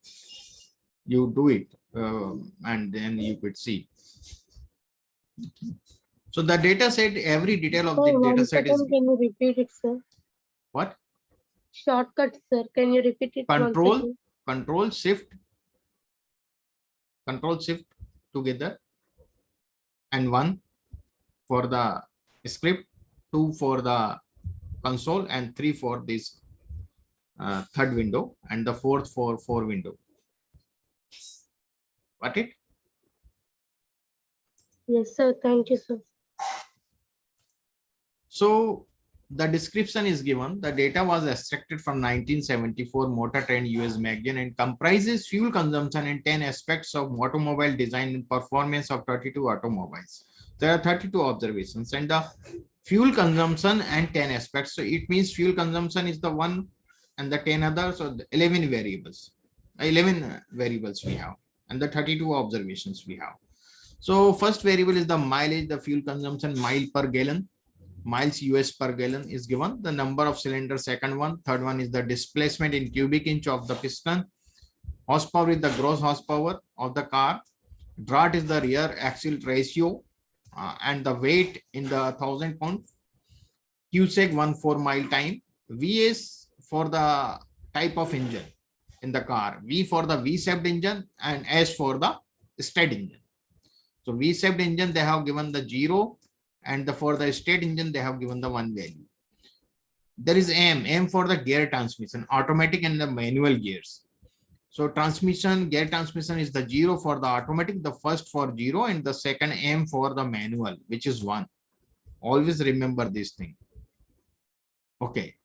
Speaker 4: You do it and then you could see. So the data set, every detail of the data set is.
Speaker 5: Can you repeat it, sir?
Speaker 4: What?
Speaker 5: Shortcut, sir. Can you repeat it?
Speaker 4: Control Shift together, and 1 for the script, 2 for the console, and 3 for this third window, and the fourth for 4 window. Got it?
Speaker 5: Yes, sir. Thank you, sir.
Speaker 4: So the description is given. The data was extracted from 1974 Motor Trend US magazine and comprises fuel consumption and 10 aspects of automobile design and performance of 32 automobiles. There are 32 observations and the fuel consumption and 10 aspects. So it means fuel consumption is the one and the 10 others, so the 11 variables. 11 variables we have and the 32 observations we have. So first variable is the mileage, the fuel consumption mile per gallon. Miles US per gallon is given. The number of cylinders, second one. Third one is the displacement in cubic inch of the piston. Horsepower is the gross horsepower of the car. Draft is the rear axle ratio and the weight in the 1,000 pounds. Cusack 1/4 mile time. VS for the type of engine in the car. V for the V-shaped engine and S for the steady engine. So V-shaped engine, they have given the 0, and for the state engine, they have given the 1 value. There is M for the gear transmission, automatic and the manual gears. So gear transmission is the 0 for the automatic, the first for 0, and the second M for the manual, which is 1. Always remember this thing. Okay,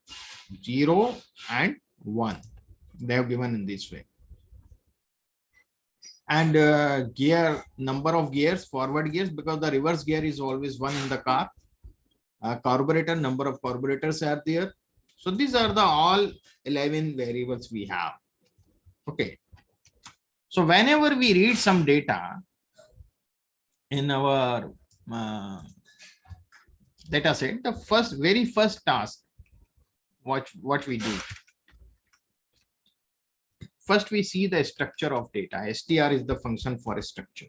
Speaker 4: 0 and 1. They have given in this way. And gear, number of gears, forward gears, because the reverse gear is always 1 in the car. Carburetor, number of carburetors are there. So these are the all 11 variables we have. Okay. So whenever we read some data in our data set, the very first task, what we do. First, we see the structure of data. STR is the function for a structure.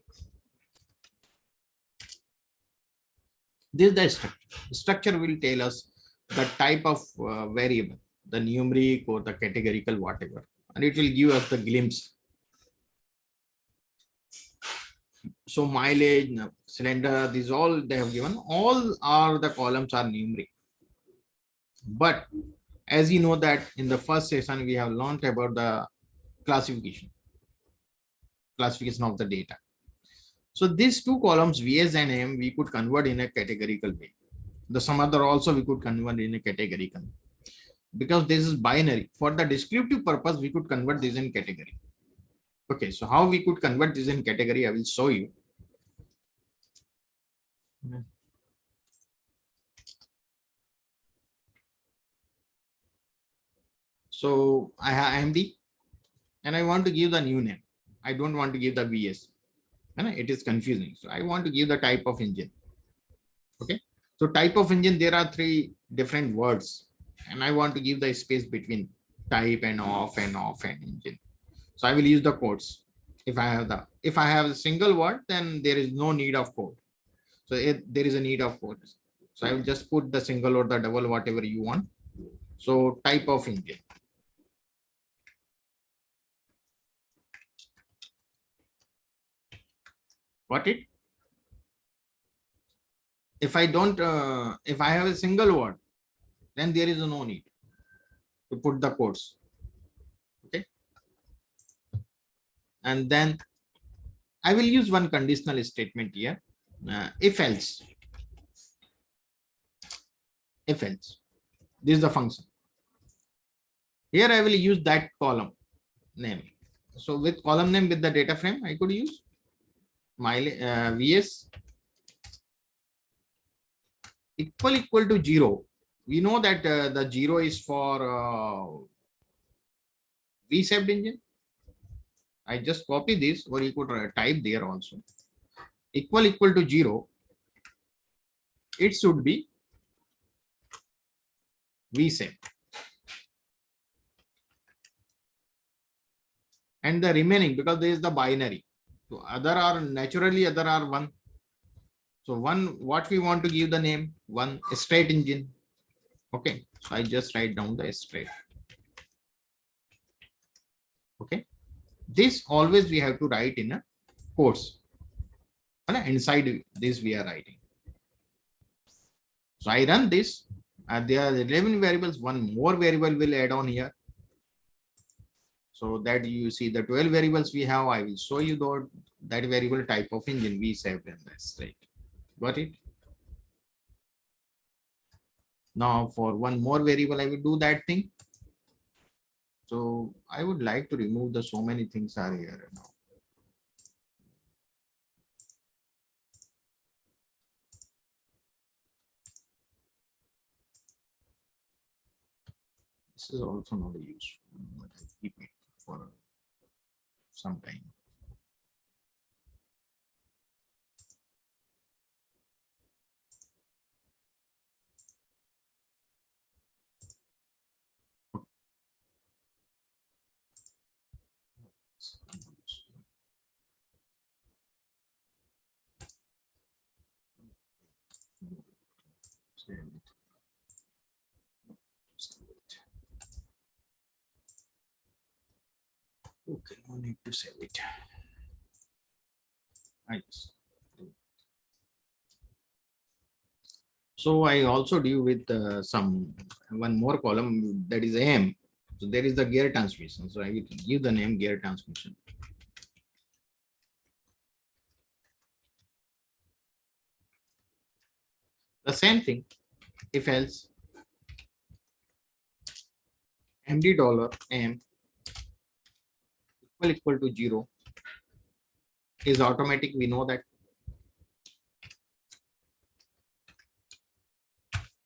Speaker 4: This is the structure. The structure will tell us the type of variable, the numeric or the categorical, whatever, and it will give us the glimpse. So mileage, cylinder, these all they have given. All are the columns are numeric. But as you know that in the first session we have learned about the classification of the data. So these two columns VS and M we could convert in a categorical way. The some other also we could convert in a categorical, because this is binary. For the descriptive purpose we could convert this in category. Okay, so how we could convert this in category I will show you. So I have MD and I want to give the new name. I don't want to give the VS. It is confusing. So I want to give the type of engine. Okay. So type of engine, there are 3 different words, and I want to give the space between type and off and engine. So I will use the quotes. If I have a single word, then there is no need of quote. So there is a need of quotes. So I will just put the single or the double, whatever you want. So type of engine. Got it? If I don't, if I have a single word, then there is no need to put the quotes. Okay. And then I will use one conditional statement here. If else. If else. This is the function. Here I will use that column name. So with column name with the data frame, I could use VS equal to 0. We know that the 0 is for V-shaped engine. I just copy this, or you could type there also. Equal to 0. It should be V-shaped. And the remaining, because there is the binary. So other are 1. So 1, what we want to give the name, 1 straight engine. Okay, so I just write down the straight. Okay, this always we have to write in a quotes. And inside this we are writing. So I run this, and there are 11 variables. One more variable will add on here. So that you see the 12 variables we have. I will show you that variable type of engine we saved in this, right? Got it? Now for one more variable, I will do that thing. So I would like to remove so many things are here now. This is also not useful, but I keep it for some time. Okay, no need to save it. I just do So I also deal with one more column, that is AM. So there is the gear transmission. So I will give the name gear transmission. The same thing, if else MD dollar M equal to 0 is automatic. We know that.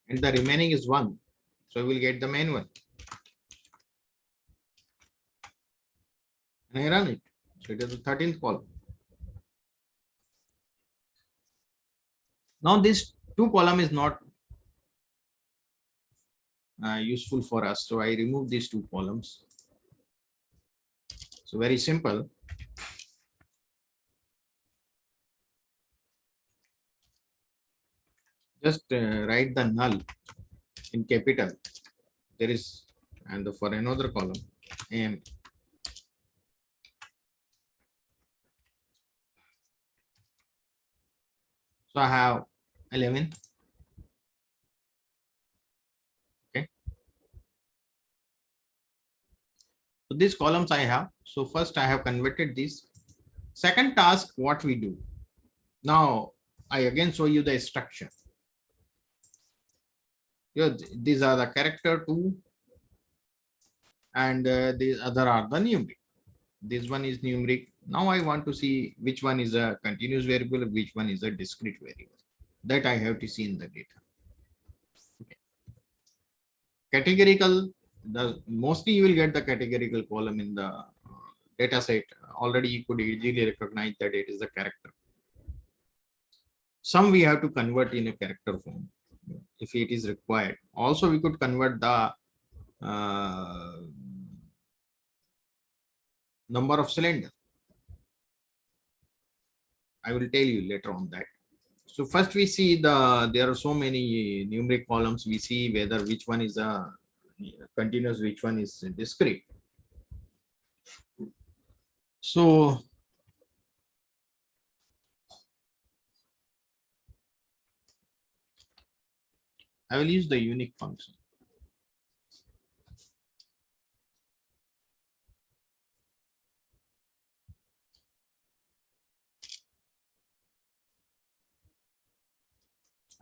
Speaker 4: And the remaining is 1. So we will get the manual. And I run it. So it is the 13th column. Now this 2 column is not useful for us. So I remove these 2 columns. So very simple. Just write the null in capital. There is, and for another column, and so I have 11. Okay. So these columns I have. So first I have converted this. Second task, what we do. Now I again show you the structure. Here, these are the character 2, and the other are the numeric. This one is numeric. Now I want to see which one is a continuous variable, which one is a discrete variable. That I have to see in the data. Okay. Categorical, mostly you will get the categorical column in the data set. Already you could easily recognize that it is the character. Some we have to convert in a character form if it is required. Also, we could convert the number of cylinder. I will tell you later on that. So first we see there are so many numeric columns. We see whether which one is a continuous, which one is discrete. So I will use the unique function.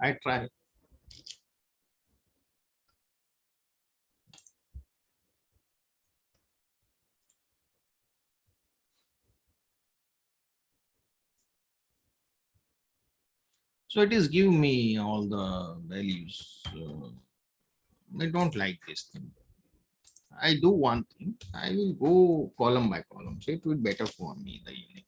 Speaker 4: I try. So it is give me all the values. I don't like this thing. I do one thing. I will go column by column. So it will be better for me, the unique.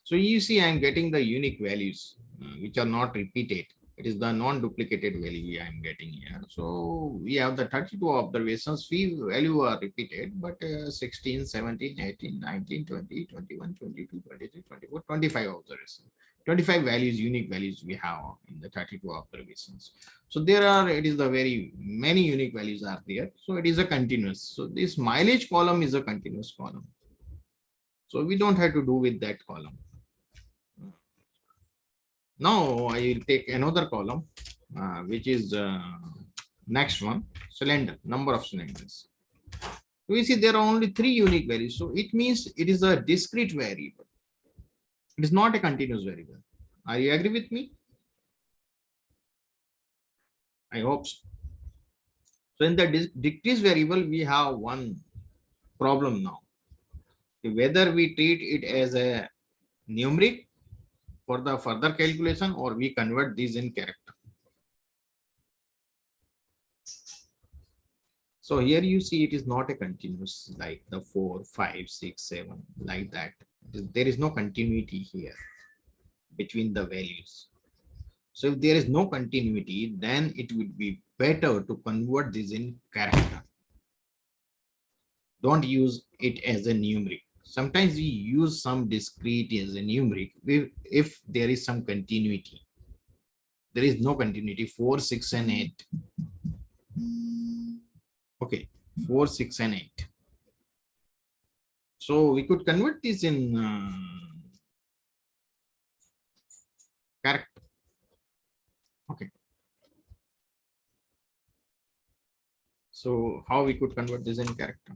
Speaker 4: So you see, I'm getting the unique values which are not repeated. It is the non-duplicated value I am getting here. So we have the 32 observations. Few value are repeated, but 16, 17, 18, 19, 20, 21, 22, 23, 24, 25 observations. 25 values, unique values we have in the 32 observations. So there are, it is the very many unique values are there. So it is a continuous. So this mileage column is a continuous column. So we don't have to do with that column. Now I will take another column, which is next one, cylinder, number of cylinders. We see there are only 3 unique values. So it means it is a discrete variable. It is not a continuous variable. Are you agree with me? I hope so. So in the discrete variable, we have one problem now. Whether we treat it as a numeric for the further calculation or we convert these in character. So here you see it is not a continuous like the 4, 5, 6, 7 like that. There is no continuity here between the values. So if there is no continuity, then it would be better to convert this in character. Don't use it as a numeric. Sometimes we use some discrete as a numeric if there is some continuity. There is no continuity, 4, 6, and 8. Okay, 4, 6, and 8. So we could convert this in character. Okay. So how we could convert this in character?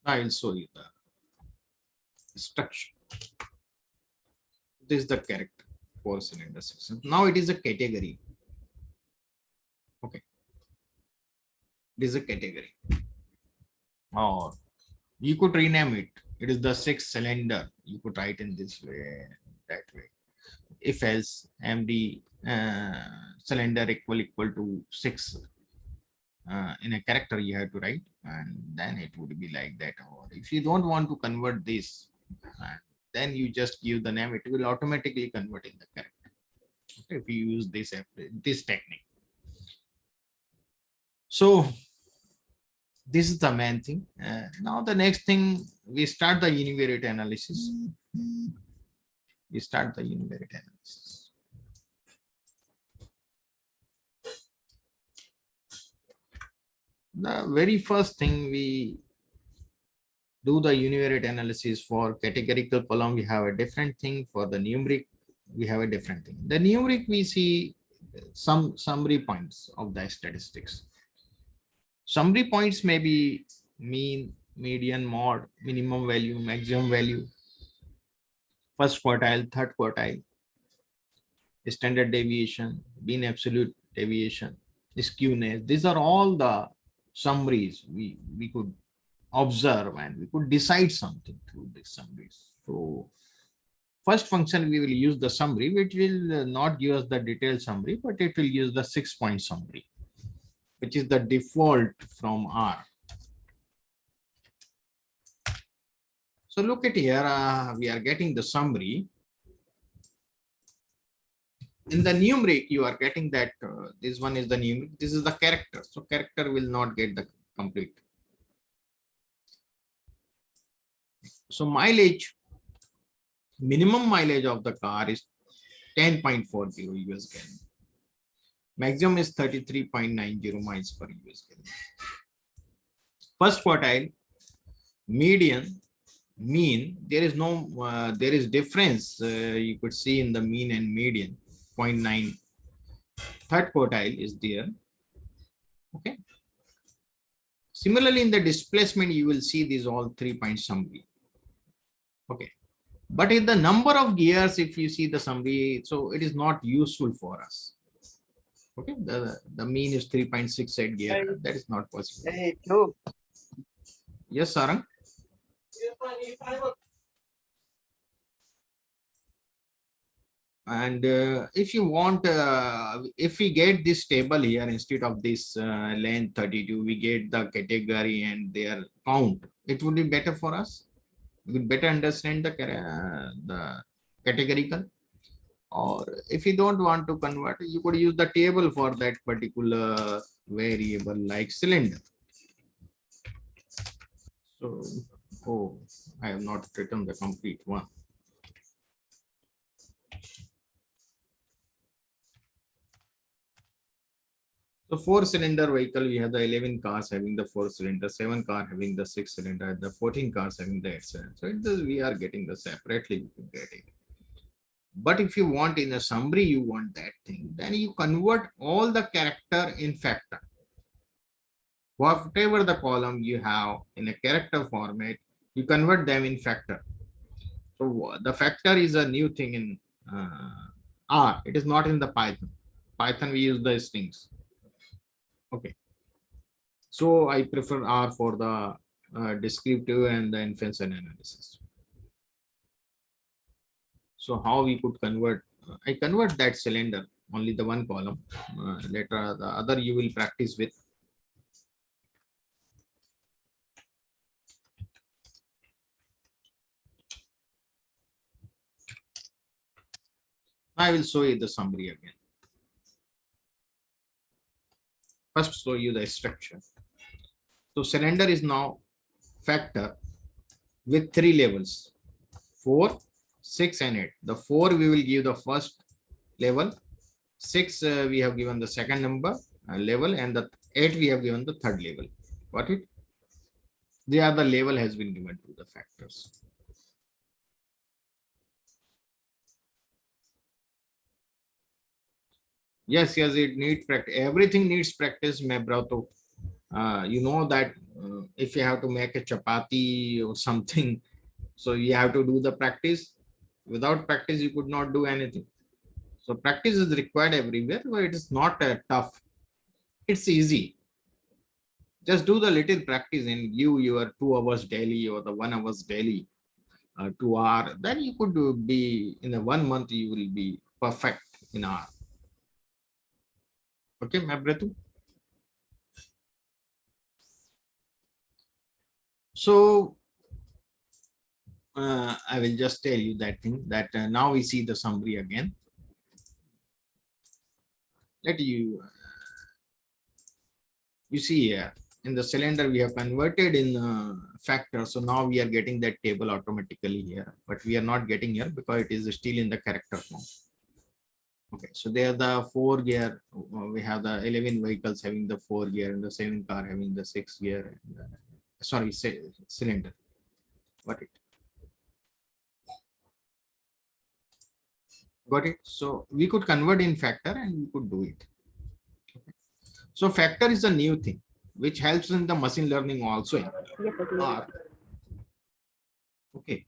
Speaker 4: I will show you the structure. This is the character for cylinder section. Now it is a category. Okay. This is a category. Or you could rename it. It is the 6th cylinder. You could write in this way, that way. If else MD cylinder equal to 6 in a character you have to write, and then it would be like that. Or if you don't want to convert this, then you just give the name, it will automatically convert in the character. Okay, if you use this technique. So this is the main thing. Now the next thing, we start the univariate analysis. We start the univariate analysis. The very first thing we do the univariate analysis for categorical column, we have a different thing. For the numeric, we have a different thing. The numeric, we see some summary points of the statistics. Summary points may be mean, median, mode, minimum value, maximum value, first quartile, third quartile, standard deviation, mean absolute deviation, skewness. These are all the summaries we could observe, and we could decide something through these summaries. So first function, we will use the summary, which will not give us the detailed summary, but it will use the 6-point summary, which is the default from R. So look at here, we are getting the summary. In the numeric, you are getting that this one is the numeric, this is the character. So character will not get the complete. So mileage, minimum mileage of the car is 10.40 US gallon. Maximum is 33.90 miles per US gallon. First quartile, median, mean, there is no, there is difference. You could see in the mean and median, 0.9. Third quartile is there. Okay. Similarly, in the displacement, you will see these all 3-point summary. Okay. But in the number of gears, if you see the summary, so it is not useful for us. Okay, the mean is 3.68 gear. That is not possible.
Speaker 6: Hey, Dhruv.
Speaker 4: Yes, Sarang. And if you want, if we get this table here instead of this length 32, we get the category and their count. It would be better for us. We would better understand the categorical. Or if you don't want to convert, you could use the table for that particular variable like cylinder. So, oh, I have not written the complete one. So 4-cylinder vehicle, we have the 11 cars having the 4-cylinder, 7 cars having the 6-cylinder, the 14 cars having the 8-cylinder. So it does, we are getting the separately, you can get it. But if you want in a summary, you want that thing, then you convert all the character in factor. Whatever the column you have in a character format, you convert them in factor. So the factor is a new thing in R. It is not in the Python. Python, we use the strings. Okay. So I prefer R for the descriptive and the inference and analysis. So how we could convert, I convert that cylinder, only the one column. Later the other you will practice with. I will show you the summary again. First show you the structure. So cylinder is now factor with 3 levels, 4, 6 and 8. The 4 we will give the first level, 6 we have given the second number level, and the 8 we have given the third level. Got it? They are the label has been given to the factors. Yes, it needs practice. Everything needs practice, my brother. You know that if you have to make a chapati or something, so you have to do the practice. Without practice, you could not do anything. So practice is required everywhere, but it is not tough. It's easy. Just do the little practice and give your 2 hours daily or the 1 hours daily, 2 hours. Then you could be in a 1 month. You will be perfect in R. Okay, my brother. So I will just tell you that thing that now we see the summary again. Let you see here in the cylinder we have converted in factor. So now we are getting that table automatically here, but we are not getting here because it is still in the character form. Okay, so there are the 4 gear. We have the 11 vehicles having the 4 gear and the 7 car having the 6 gear. And, sorry, cylinder. Got it. Got it. So we could convert in factor and we could do it. Okay. So factor is a new thing which helps in the machine learning also.
Speaker 1: Yes, sir. Clear.
Speaker 4: Okay.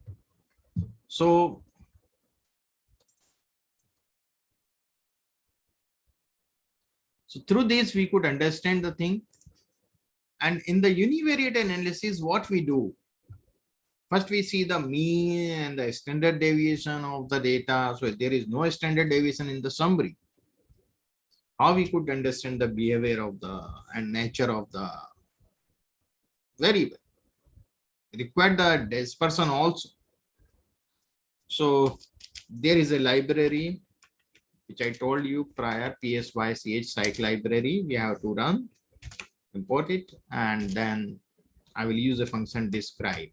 Speaker 4: So through this we could understand the thing. And in the univariate analysis, what we do? First, we see the mean and the standard deviation of the data. So there is no standard deviation in the summary. How we could understand the behavior of the and nature of the variable. Required the dispersion also. So there is a library which I told you prior, PSYCH site library. We have to run, import it, and then I will use a function describe.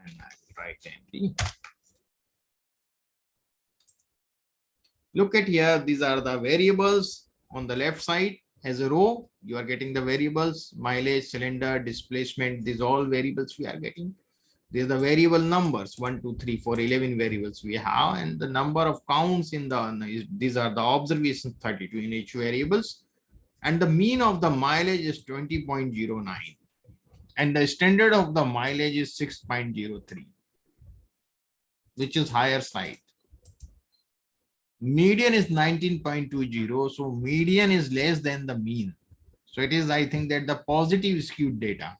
Speaker 4: And I will write empty. Look at here, these are the variables on the left side as a row. You are getting the variables, mileage, cylinder, displacement, these all variables we are getting. These are the variable numbers 1, 2, 3, 4, 11 variables we have, and the number of counts in the these are the observations 32 in each variables, and the mean of the mileage is 20.09, and the standard of the mileage is 6.03, which is higher side. Median is 19.20, so median is less than the mean. So it is, I think, that the positive skewed data.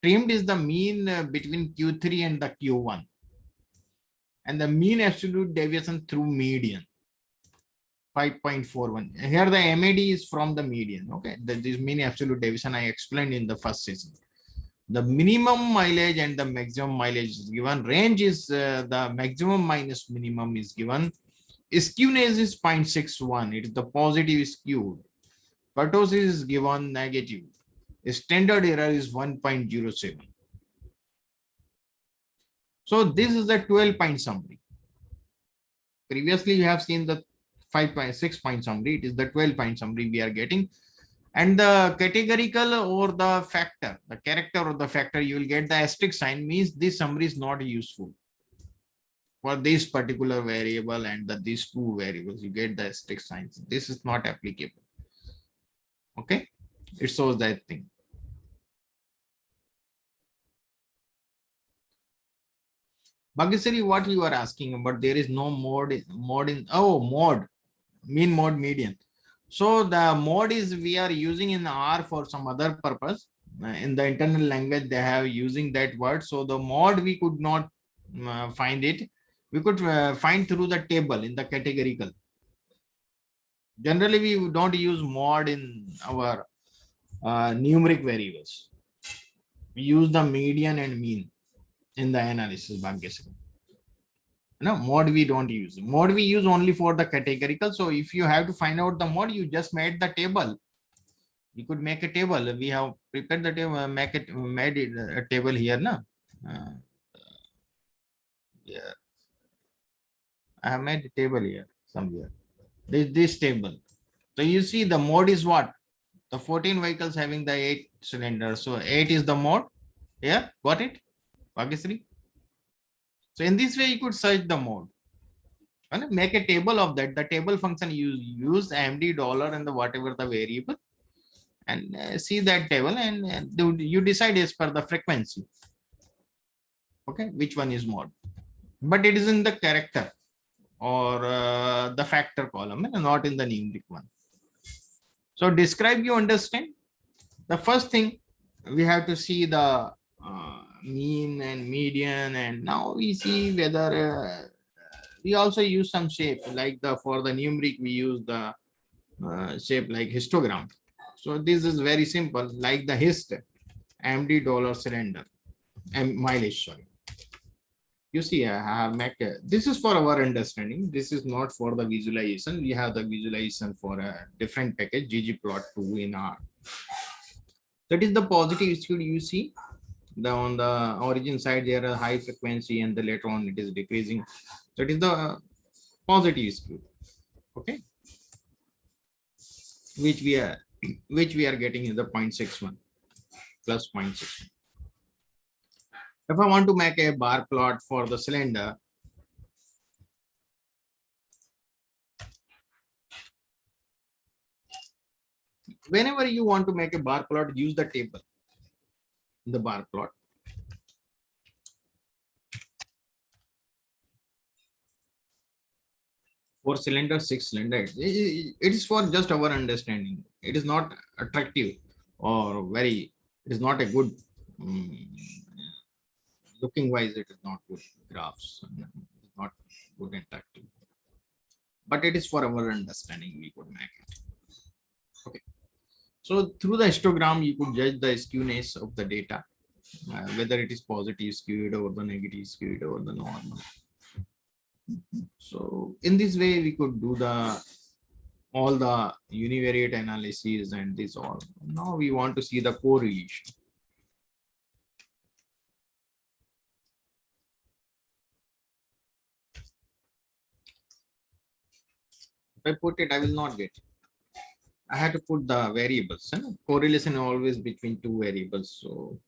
Speaker 4: Trimmed is the mean between Q3 and the Q1, and the mean absolute deviation through median 5.41. Here the MAD is from the median. Okay, this mean absolute deviation I explained in the first session. The minimum mileage and the maximum mileage is given. Range is the maximum minus minimum is given. Skewness is 0.61. It is the positive skewed. Kurtosis is given negative. Standard error is 1.07. So this is the 12-point summary. Previously, you have seen the 5.6-point summary. It is the 12-point summary we are getting. And the categorical or the factor, the character or the factor, you will get the asterisk sign, means this summary is not useful for this particular variable and these two variables. You get the asterisk signs. This is not applicable. Okay, it shows that thing. Bhagyasri, what you are asking about? There is no mode in mode, mean, mode, median. So the mode is we are using in R for some other purpose. In the internal language, they have using that word. So the mode we could not find it. We could find through the table in the categorical. Generally, we don't use mod in our numeric variables. We use the median and mean in the analysis. No, mod we don't use. Mod we use only for the categorical. So if you have to find out the mod, you just made the table. You could make a table. We have prepared the table, made it a table here. No? Yeah. I have made a table here somewhere. This table. So you see the mode is what? The 14 vehicles having the 8 cylinders. So 8 is the mode. Yeah, got it? Bhagyasri? So in this way, you could search the mode. And make a table of that. The table function you use MD dollar and the whatever the variable, and see that table, and you decide as per the frequency. Okay, which one is mode? But it is in the character or the factor column, and not in the numeric one. So describe, you understand. The first thing we have to see the mean and median, and now we see whether we also use some shape like the for the numeric we use the shape like histogram. So this is very simple, like the hist MD dollar cylinder and mileage. Sorry, you see I have make this is for our understanding. This is not for the visualization. We have the visualization for a different package ggplot2 in R. That is the positive skewed. You see the on the origin side there are high frequency, and the later on it is decreasing. That is the positive skew. Okay, which we are getting in the 0.61 plus 0.61. If I want to make a bar plot for the cylinder, whenever you want to make a bar plot, use the table in the bar plot. For cylinder, 6 cylinder, it is for just our understanding. It is not attractive or very, it is not a good looking wise, it is not good graphs, not good interactive, but it is for our understanding, we could make it. Okay, so through the histogram you could judge the skewness of the data, whether it is positive skewed or the negative skewed or the normal. So in this way we could do the all the univariate analysis and this all. Now we want to see the correlation. If I put it, I will not get it. I had to put the variables. Correlation always between two variables. So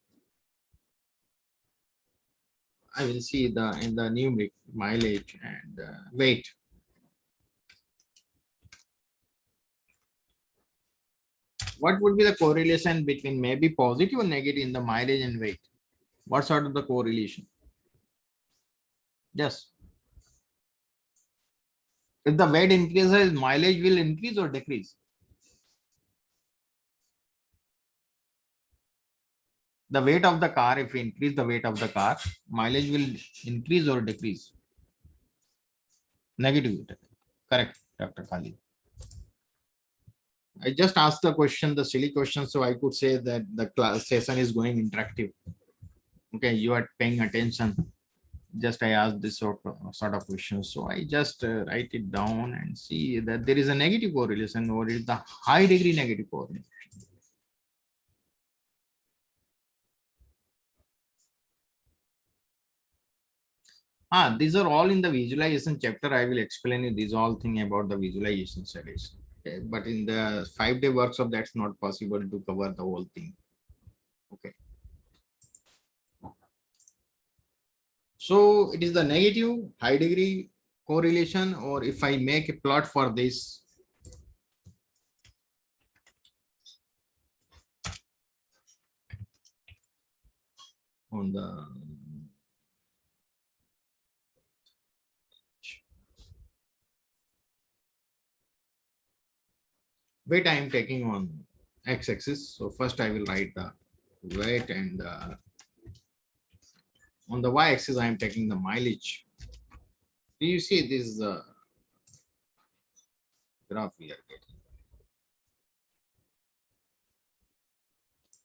Speaker 4: I will see the in the numeric mileage and weight. What would be the correlation between maybe positive or negative in the mileage and weight? What sort of the correlation? Yes. If the weight increases, mileage will increase or decrease? The weight of the car, if we increase the weight of the car, mileage will increase or decrease? Negative. Correct, Dr. Khalid. I just asked the question, the silly question, so I could say that the class session is going interactive. Okay, you are paying attention. Just I asked this sort of question, so I just write it down and see that there is a negative correlation, or is the high degree negative correlation. These are all in the visualization chapter. I will explain you these all thing about the visualization studies. Okay, but in the 5-day workshop, that's not possible to cover the whole thing. Okay. So it is the negative high degree correlation, or if I make a plot for this, on the weight I am taking on x-axis. So first I will write the weight, and on the y-axis I am taking the mileage. Do you see this graph we are getting?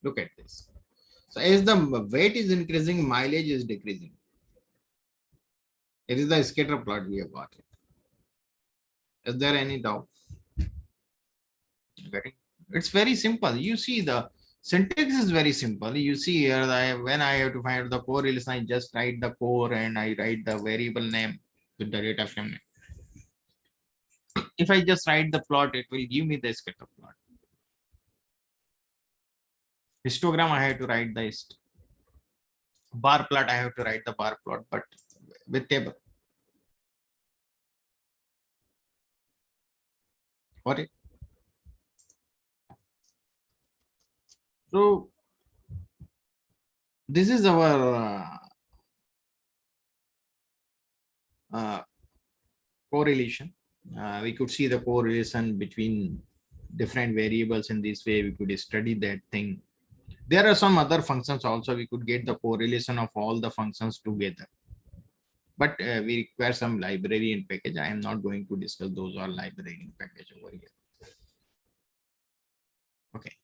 Speaker 4: Look at this. So as the weight is increasing, mileage is decreasing. It is the scatter plot we have got it. Is there any doubt? It's very simple. You see the syntax is very simple. You see here when I have to find the correlation, I just write the core and I write the variable name with the data frame name. If I just write the plot, it will give me the scatter plot. Histogram, I have to write the bar plot, I have to write the bar plot, but with table. Got it? So this is our correlation. We could see the correlation between different variables. In this way we could study that thing. There are some other functions also. We could get the correlation of all the functions together, but we require some library and package. I am not going to discuss those all library and package over here. Okay,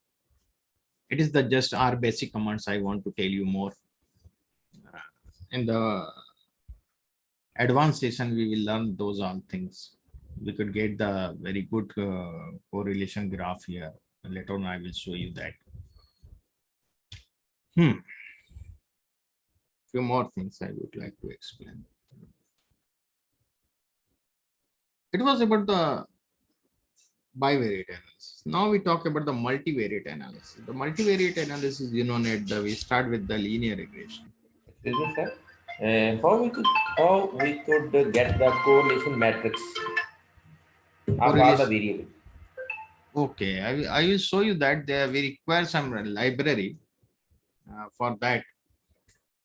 Speaker 4: it is the just our basic commands I want to tell you more. In the advanced session we will learn those all things. We could get the very good correlation graph here. Later on I will show you that. Few more things I would like to explain. It was about the bivariate analysis. Now we talk about the multivariate analysis. The multivariate analysis, you know, we start with the linear regression.
Speaker 3: Excuse me, sir. How we could get the correlation matrix of all the variables?
Speaker 4: Okay, I will show you that we require some library for that.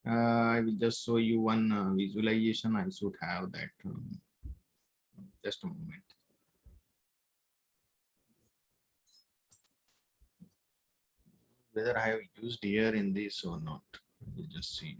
Speaker 4: I will just show you one visualization. I should have that. Just a moment. Whether I have used here in this or not, we'll just see.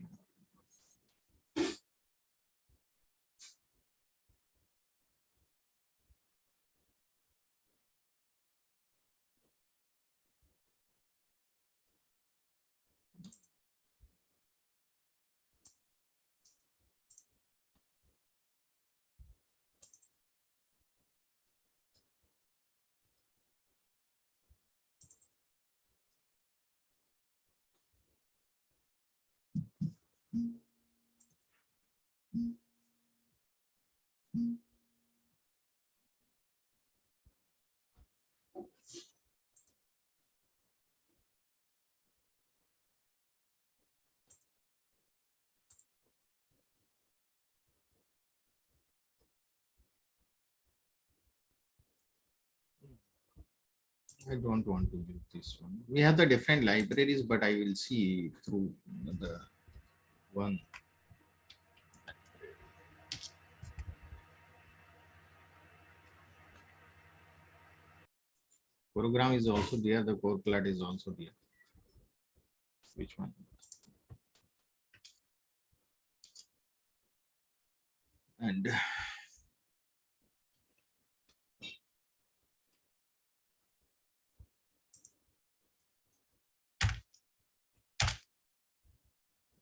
Speaker 4: I don't want to use this one. We have the different libraries, but I will see through the one. Program is also there. The core plot is also there. Which one? And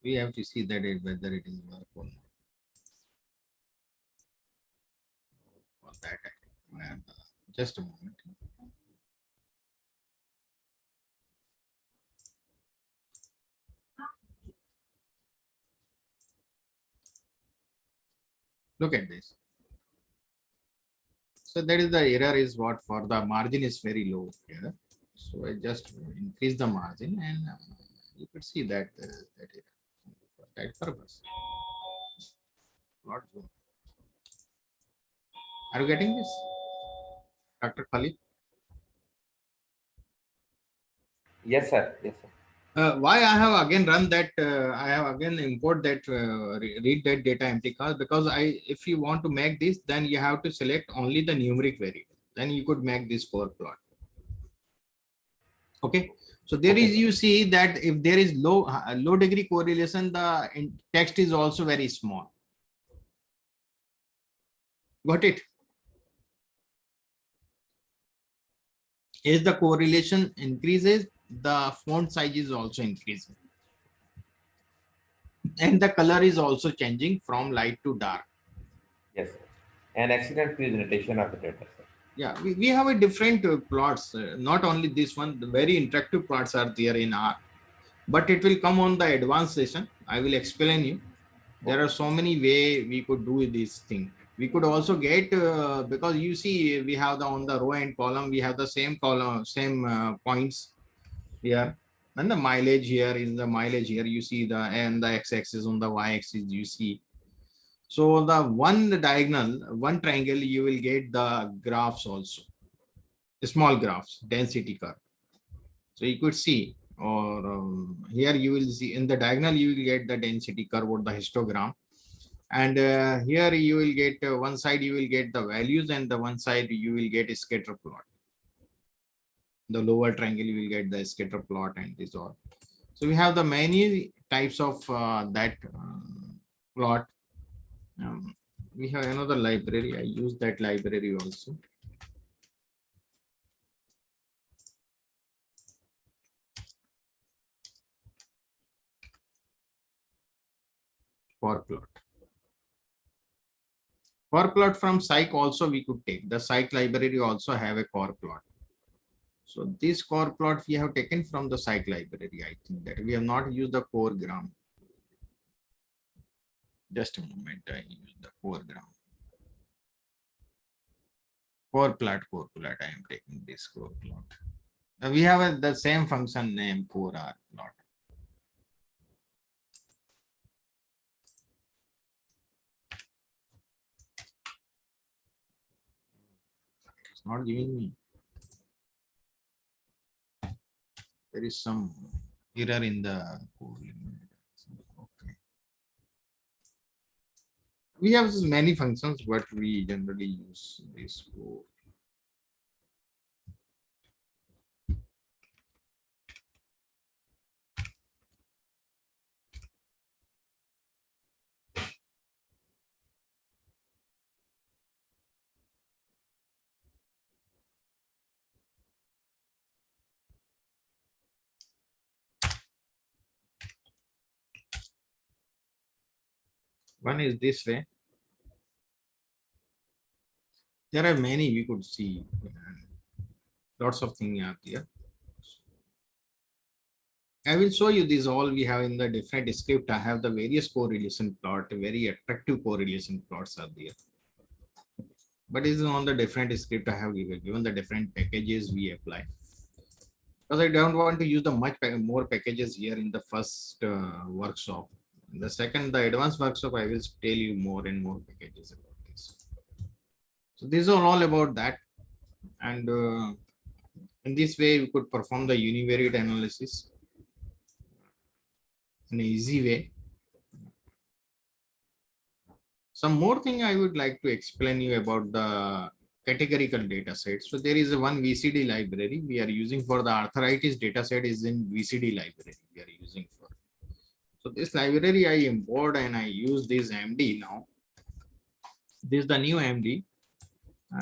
Speaker 4: we have to see that whether it is work or not. For that, just a moment. Look at this. So that is the error is what for the margin is very low here. So I just increase the margin and you could see that that error for that purpose. Not good. Are you getting this, Dr. Khalid?
Speaker 3: Yes, sir. Yes, sir.
Speaker 4: Why I have again run that, I have again import that, read that data empty class, because if you want to make this, then you have to select only the numeric variable. Then you could make this core plot. Okay. So there is, you see that if there is low degree correlation, the text is also very small. Got it? As the correlation increases, the font size is also increasing. And the color is also changing from light to dark.
Speaker 3: Yes, sir. An excellent presentation of the data, sir.
Speaker 4: Yeah, we have a different plots, not only this one, the very interactive plots are there in R, but it will come on the advanced session. I will explain you. There are so many ways we could do this thing. We could also get, because you see, we have on the row and column, we have the same column, same points here. And the mileage here is the mileage here. You see the and the x-axis on the y-axis. You see. So the one diagonal, one triangle, you will get the graphs also, small graphs, density curve. So you could see, or here you will see in the diagonal, you will get the density curve or the histogram. And here you will get one side, you will get the values, and the one side you will get a scatter plot. The lower triangle, you will get the scatter plot and this all. So we have the many types of that plot. We have another library. I use that library also. For plot. For plot from Psych also we could take. The Psych library also have a core plot. So this core plot we have taken from the Psych library. I think that we have not used the core gram. Just a moment, I use the core gram. Core plot, I am taking this core plot. We have the same function name core R plot. It's not giving me. There is some error in the core. Okay. We have many functions, but we generally use this core. One is this way. There are many we could see. Lots of things are there. I will show you this all we have in the different script. I have the various correlation plot, very attractive correlation plots are there. But this is on the different script I have given the different packages we apply. Because I don't want to use the much more packages here in the first workshop. In the second, the advanced workshop, I will tell you more and more packages about this. So these are all about that. And in this way, we could perform the univariate analysis in an easy way. Some more thing I would like to explain you about the categorical data set. So there is a one VCD library we are using for the arthritis data set is in VCD library we are using for. So this library I import and I use this MD now. This is the new MD.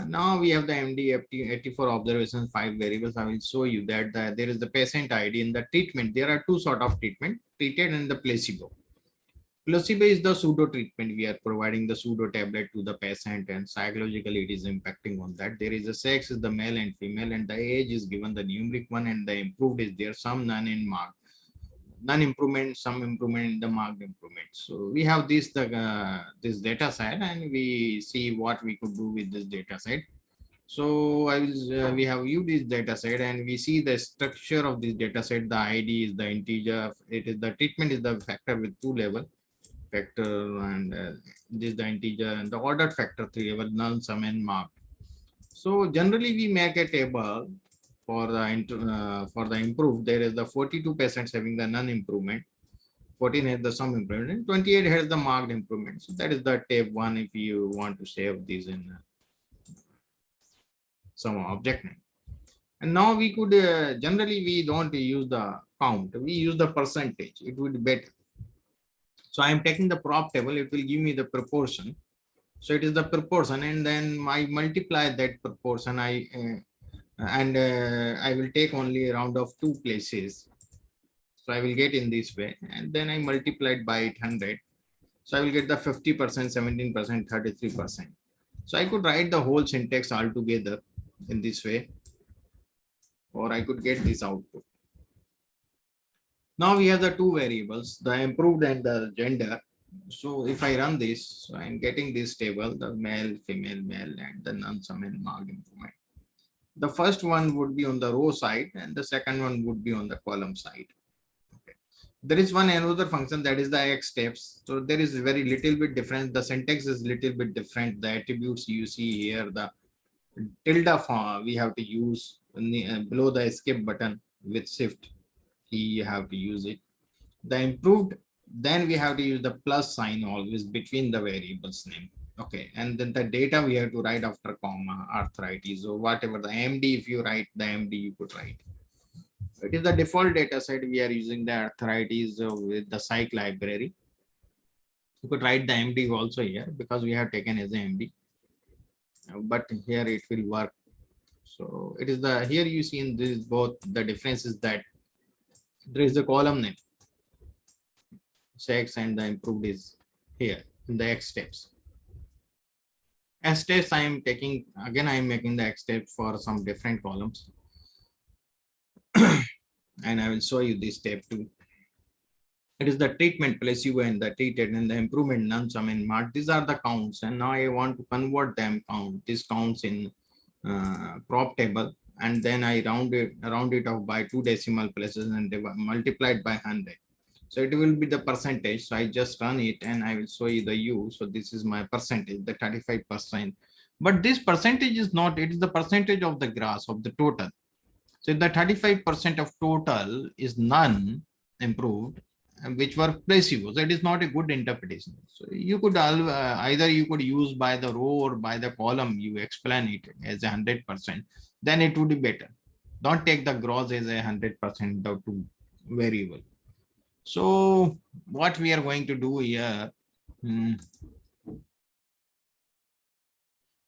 Speaker 4: Now we have the MD 84 observations, 5 variables. I will show you that there is the patient ID in the treatment. There are two sort of treatment, treated and the placebo. Placebo is the pseudo treatment. We are providing the pseudo tablet to the patient and psychologically it is impacting on that. There is a sex is the male and female and the age is given the numeric one and the improved is there, some none in mark. None improvement, some improvement in the marked improvement. So we have this this data set and we see what we could do with this data set. So I will we have used this data set and we see the structure of this data set. The ID is the integer. It is the treatment is the factor with 2 level factor and this is the integer and the ordered factor 3 level null, sum and mark. So generally we make a table for the improved. There is the 42 patients having the non improvement, 14 has the sum improvement, and 28 has the marked improvement. So that is the tab 1 if you want to save these in some object name. And now we could generally we don't use the count, we use the percentage. It would be better. So I am taking the prop table, it will give me the proportion. So it is the proportion and then I multiply that proportion. I will take only a round of 2 places. So I will get in this way and then I multiplied by 800. So I will get the 50%, 17%, 33%. So I could write the whole syntax altogether in this way, or I could get this output. Now we have the 2 variables, the improved and the gender. So if I run this, so I'm getting this table, the male, female, male, and the none, sum and marked improvement. The first one would be on the row side and the second one would be on the column side. There is one another function, that is the X steps. So there is very little bit different. The syntax is little bit different. The attributes you see here, the tilde we have to use below the escape button with shift key, you have to use it. The improved, then we have to use the plus sign always between the variables name. Okay, and then the data we have to write after comma, arthritis or whatever the MD, if you write the MD you could write. It is the default data set. We are using the arthritis with the psych library. You could write the MD also here because we have taken as a MD, but here it will work. So it is the, here you see in this both the difference is that there is the column name sex and the improved is here in the X steps. X steps I am taking, again I am making the X steps for some different columns. And I will show you this step too. It is the treatment placebo and the treated and the improvement none sum and mark. These are the counts, and now I want to convert them these counts in prop table, and then I round it off by 2 decimal places and multiplied by 100. So it will be the percentage. So I just run it and I will show you the U. So this is my percentage, the 35%. But this percentage is not, it is the percentage of the grass of the total. So the 35% of total is none improved, which were placebo. So it is not a good interpretation. So you could either you could use by the row or by the column, you explain it as 100%, then it would be better. Don't take the gross as 100% to variable. So what we are going to do here,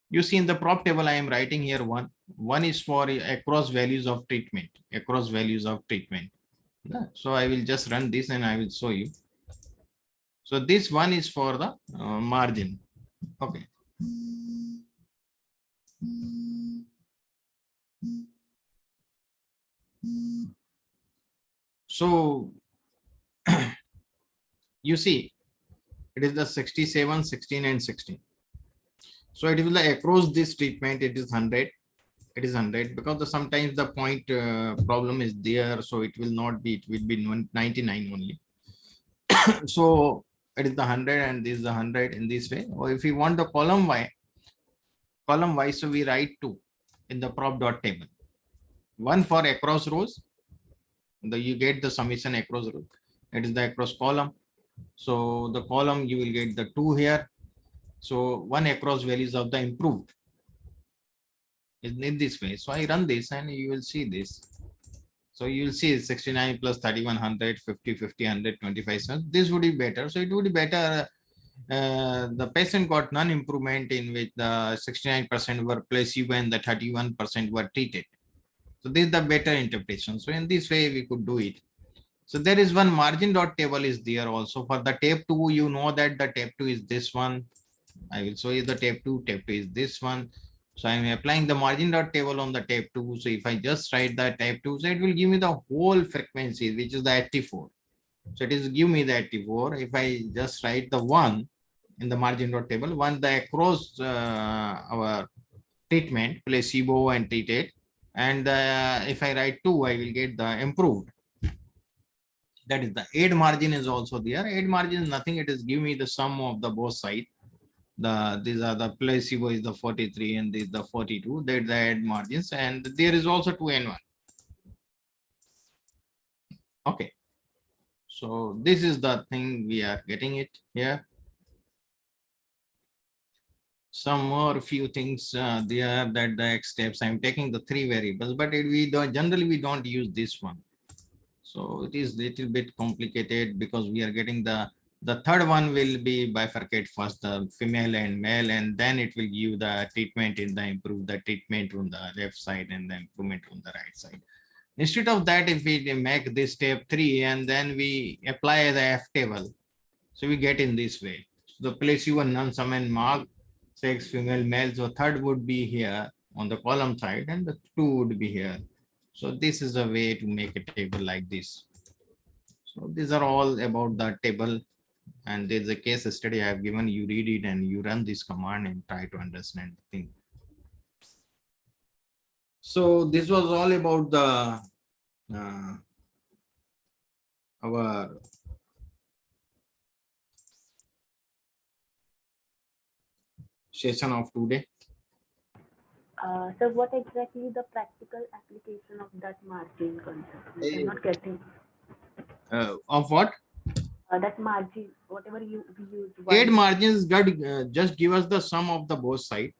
Speaker 4: you see in the prop table, I am writing here one is for across values of treatment, So I will just run this and I will show you. So this one is for the margin. Okay. So you see, it is the 67, 16 and 16. So it will like across this treatment, it is 100. It is 100 because sometimes the point problem is there. So it will not be, it will be 99 only. So it is the 100 and this is the 100 in this way. Or if you want the column Y, so we write 2 in the prop dot table. One for across rows, you get the summation across rows. It is the across column. So the column you will get the 2 here. So one across values of the improved is in this way. So I run this and you will see this. So you will see 69 plus 3100, 50, 50, 100, 25 cents. This would be better. So it would be better. The patient got none improvement in which the 69% were placebo and the 31% were treated. So this is the better interpretation. So in this way we could do it. So there is one margin dot table is there also for the tape 2. You know that the tape 2 is this one. I will show you the tape 2. Tape 2 is this one. So I am applying the margin dot table on the tape 2. So if I just write the tape 2, so it will give me the whole frequency, which is the 84. So it is give me the 84. If I just write the 1 in the margin dot table, 1 the across our treatment, placebo and treated. And if I write 2, I will get the improved. That is the aid margin is also there. Aid margin is nothing. It is give me the sum of the both sides. These are the placebo is the 43 and this is the 42. That the aid margins, and there is also 2n1. Okay. So this is the thing we are getting it here. Some more few things there that the X steps. I'm taking the 3 variables, but we don't generally we don't use this one. So it is little bit complicated because we are getting the third one will be bifurcate first, the female and male, and then it will give the treatment in the improve the treatment on the left side and the improvement on the right side. Instead of that, if we make this step 3 and then we apply the F table, so we get in this way. So the placebo none sum and mark, sex, female, male. So third would be here on the column side and the 2 would be here. So this is a way to make a table like this. So these are all about the table, and there's a case study I have given. You read it and you run this command and try to understand the thing. So this was all about the our session of today.
Speaker 1: So what exactly the practical application of that margin concept? I'm not getting
Speaker 4: Of what?
Speaker 1: that margin, whatever we use.
Speaker 4: Aid margins just give us the sum of the both side.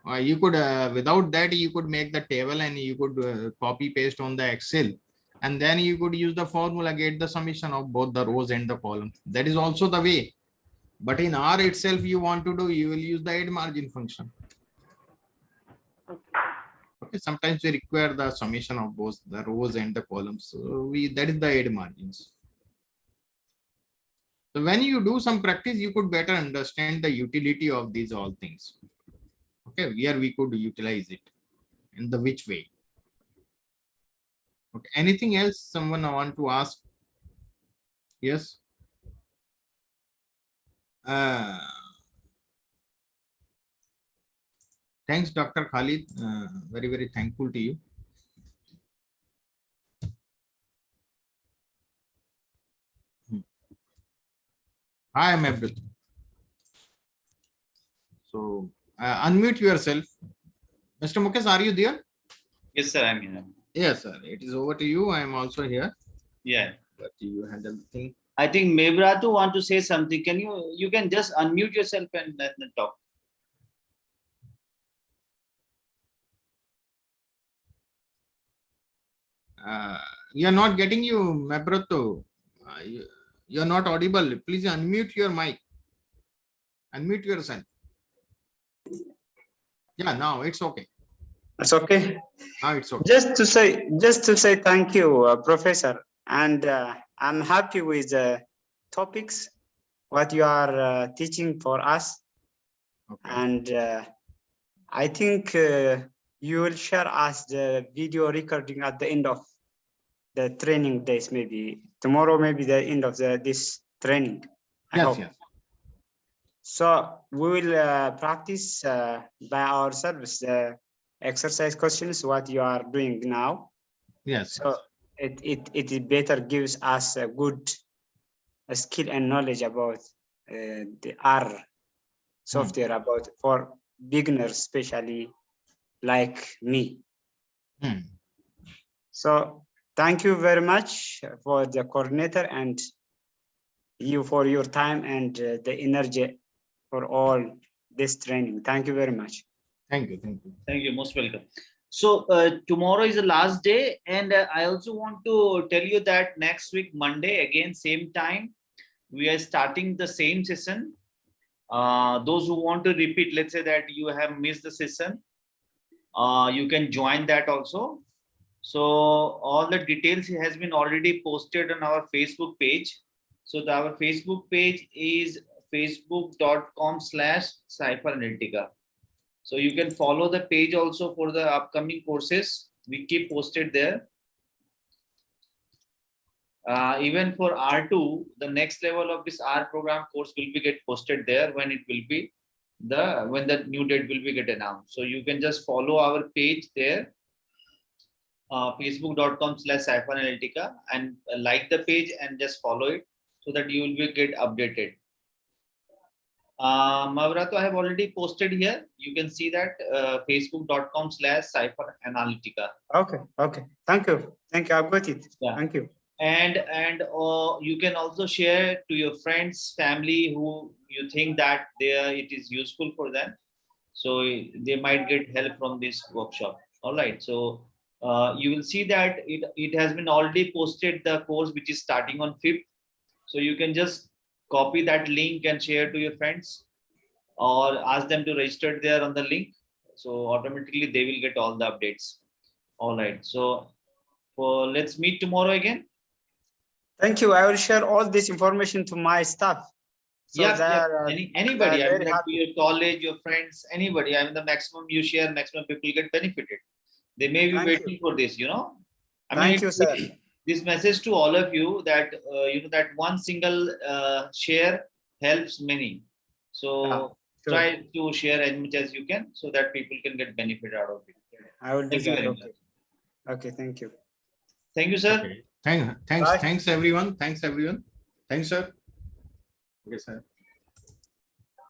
Speaker 4: You could without that you could make the table and you could copy paste on the Excel, and then you could use the formula, get the summation of both the rows and the columns. That is also the way. But in R itself, you want to do, you will use the add margin function.
Speaker 1: Okay.
Speaker 4: Okay, sometimes we require the summation of both the rows and the columns. So that is the add margins. So when you do some practice, you could better understand the utility of these all things. Okay, where we could utilize it in the which way. Okay, anything else someone want to ask? Yes. Thanks, Dr. Khalid. Very, very thankful to you. Hi, I'm Abdul. So unmute yourself. Mr. Mukesh, are you there?
Speaker 2: Yes, sir, I'm here.
Speaker 4: Yes, sir. It is over to you. I am also here.
Speaker 2: Yeah.
Speaker 4: But you handle the thing.
Speaker 2: I think Mebratu want to say something. Can you can just unmute yourself and then talk.
Speaker 4: You are not getting you, Mebrato. You are not audible. Please unmute your mic. Unmute yourself. Yeah, now it's okay.
Speaker 6: It's okay.
Speaker 4: Now it's okay.
Speaker 6: Just to say thank you, Professor, and I'm happy with the topics what you are teaching for us,
Speaker 4: Okay.
Speaker 6: and I think you will share us the video recording at the end of the training days, maybe tomorrow, maybe the end of this training. I
Speaker 4: Yes,
Speaker 6: hope.
Speaker 4: yes.
Speaker 6: So we will practice by ourselves the exercise questions, what you are doing now.
Speaker 4: Yes.
Speaker 6: So it better gives us a good skill and knowledge about the R software about for beginners, especially like me. So thank you very much for the coordinator and you for your time and the energy for all this training. Thank you very much.
Speaker 4: Thank you. Thank you.
Speaker 2: Thank you. Most welcome. So tomorrow is the last day, and I also want to tell you that next week, Monday, again, same time, we are starting the same session. Those who want to repeat, let's say that you have missed the session, you can join that also. So all the details has been already posted on our Facebook page. So our Facebook page is facebook.com/CypherAnalytica. So you can follow the page also for the upcoming courses. We keep posted there. Even for R2, the next level of this R program course will be get posted there when it will be when the new date will be get announced. So you can just follow our page there, facebook.com/CypherAnalytica, and like the page and just follow it so that you will be get updated. Mavrato, I have already posted here. You can see that facebook.com/CypherAnalytica.
Speaker 6: Okay. Thank you. I've got it.
Speaker 2: Yeah.
Speaker 6: Thank you.
Speaker 2: And you can also share to your friends, family who you think that it is useful for them. So they might get help from this workshop. All right. So you will see that it has been already posted, the course which is starting on 5th. So you can just copy that link and share to your friends or ask them to register there on the link. So automatically they will get all the updates. All right. So let's meet tomorrow again.
Speaker 6: Thank you. I will share all this information to my staff. So
Speaker 2: anybody, I mean, like your college, your friends, anybody. I mean, the maximum you share, maximum people get benefited. They may be waiting for this, I mean,
Speaker 6: thank you, sir.
Speaker 2: This message to all of you that that one single share helps many. So try to share as much as you can so that people can get benefit out of it.
Speaker 6: I will do
Speaker 2: Thank you
Speaker 6: that.
Speaker 2: very much.
Speaker 6: Okay. Thank you.
Speaker 2: Thank you, sir.
Speaker 4: Okay. Thanks
Speaker 6: Bye.
Speaker 4: everyone. Thanks everyone. Thanks, sir. Okay, sir.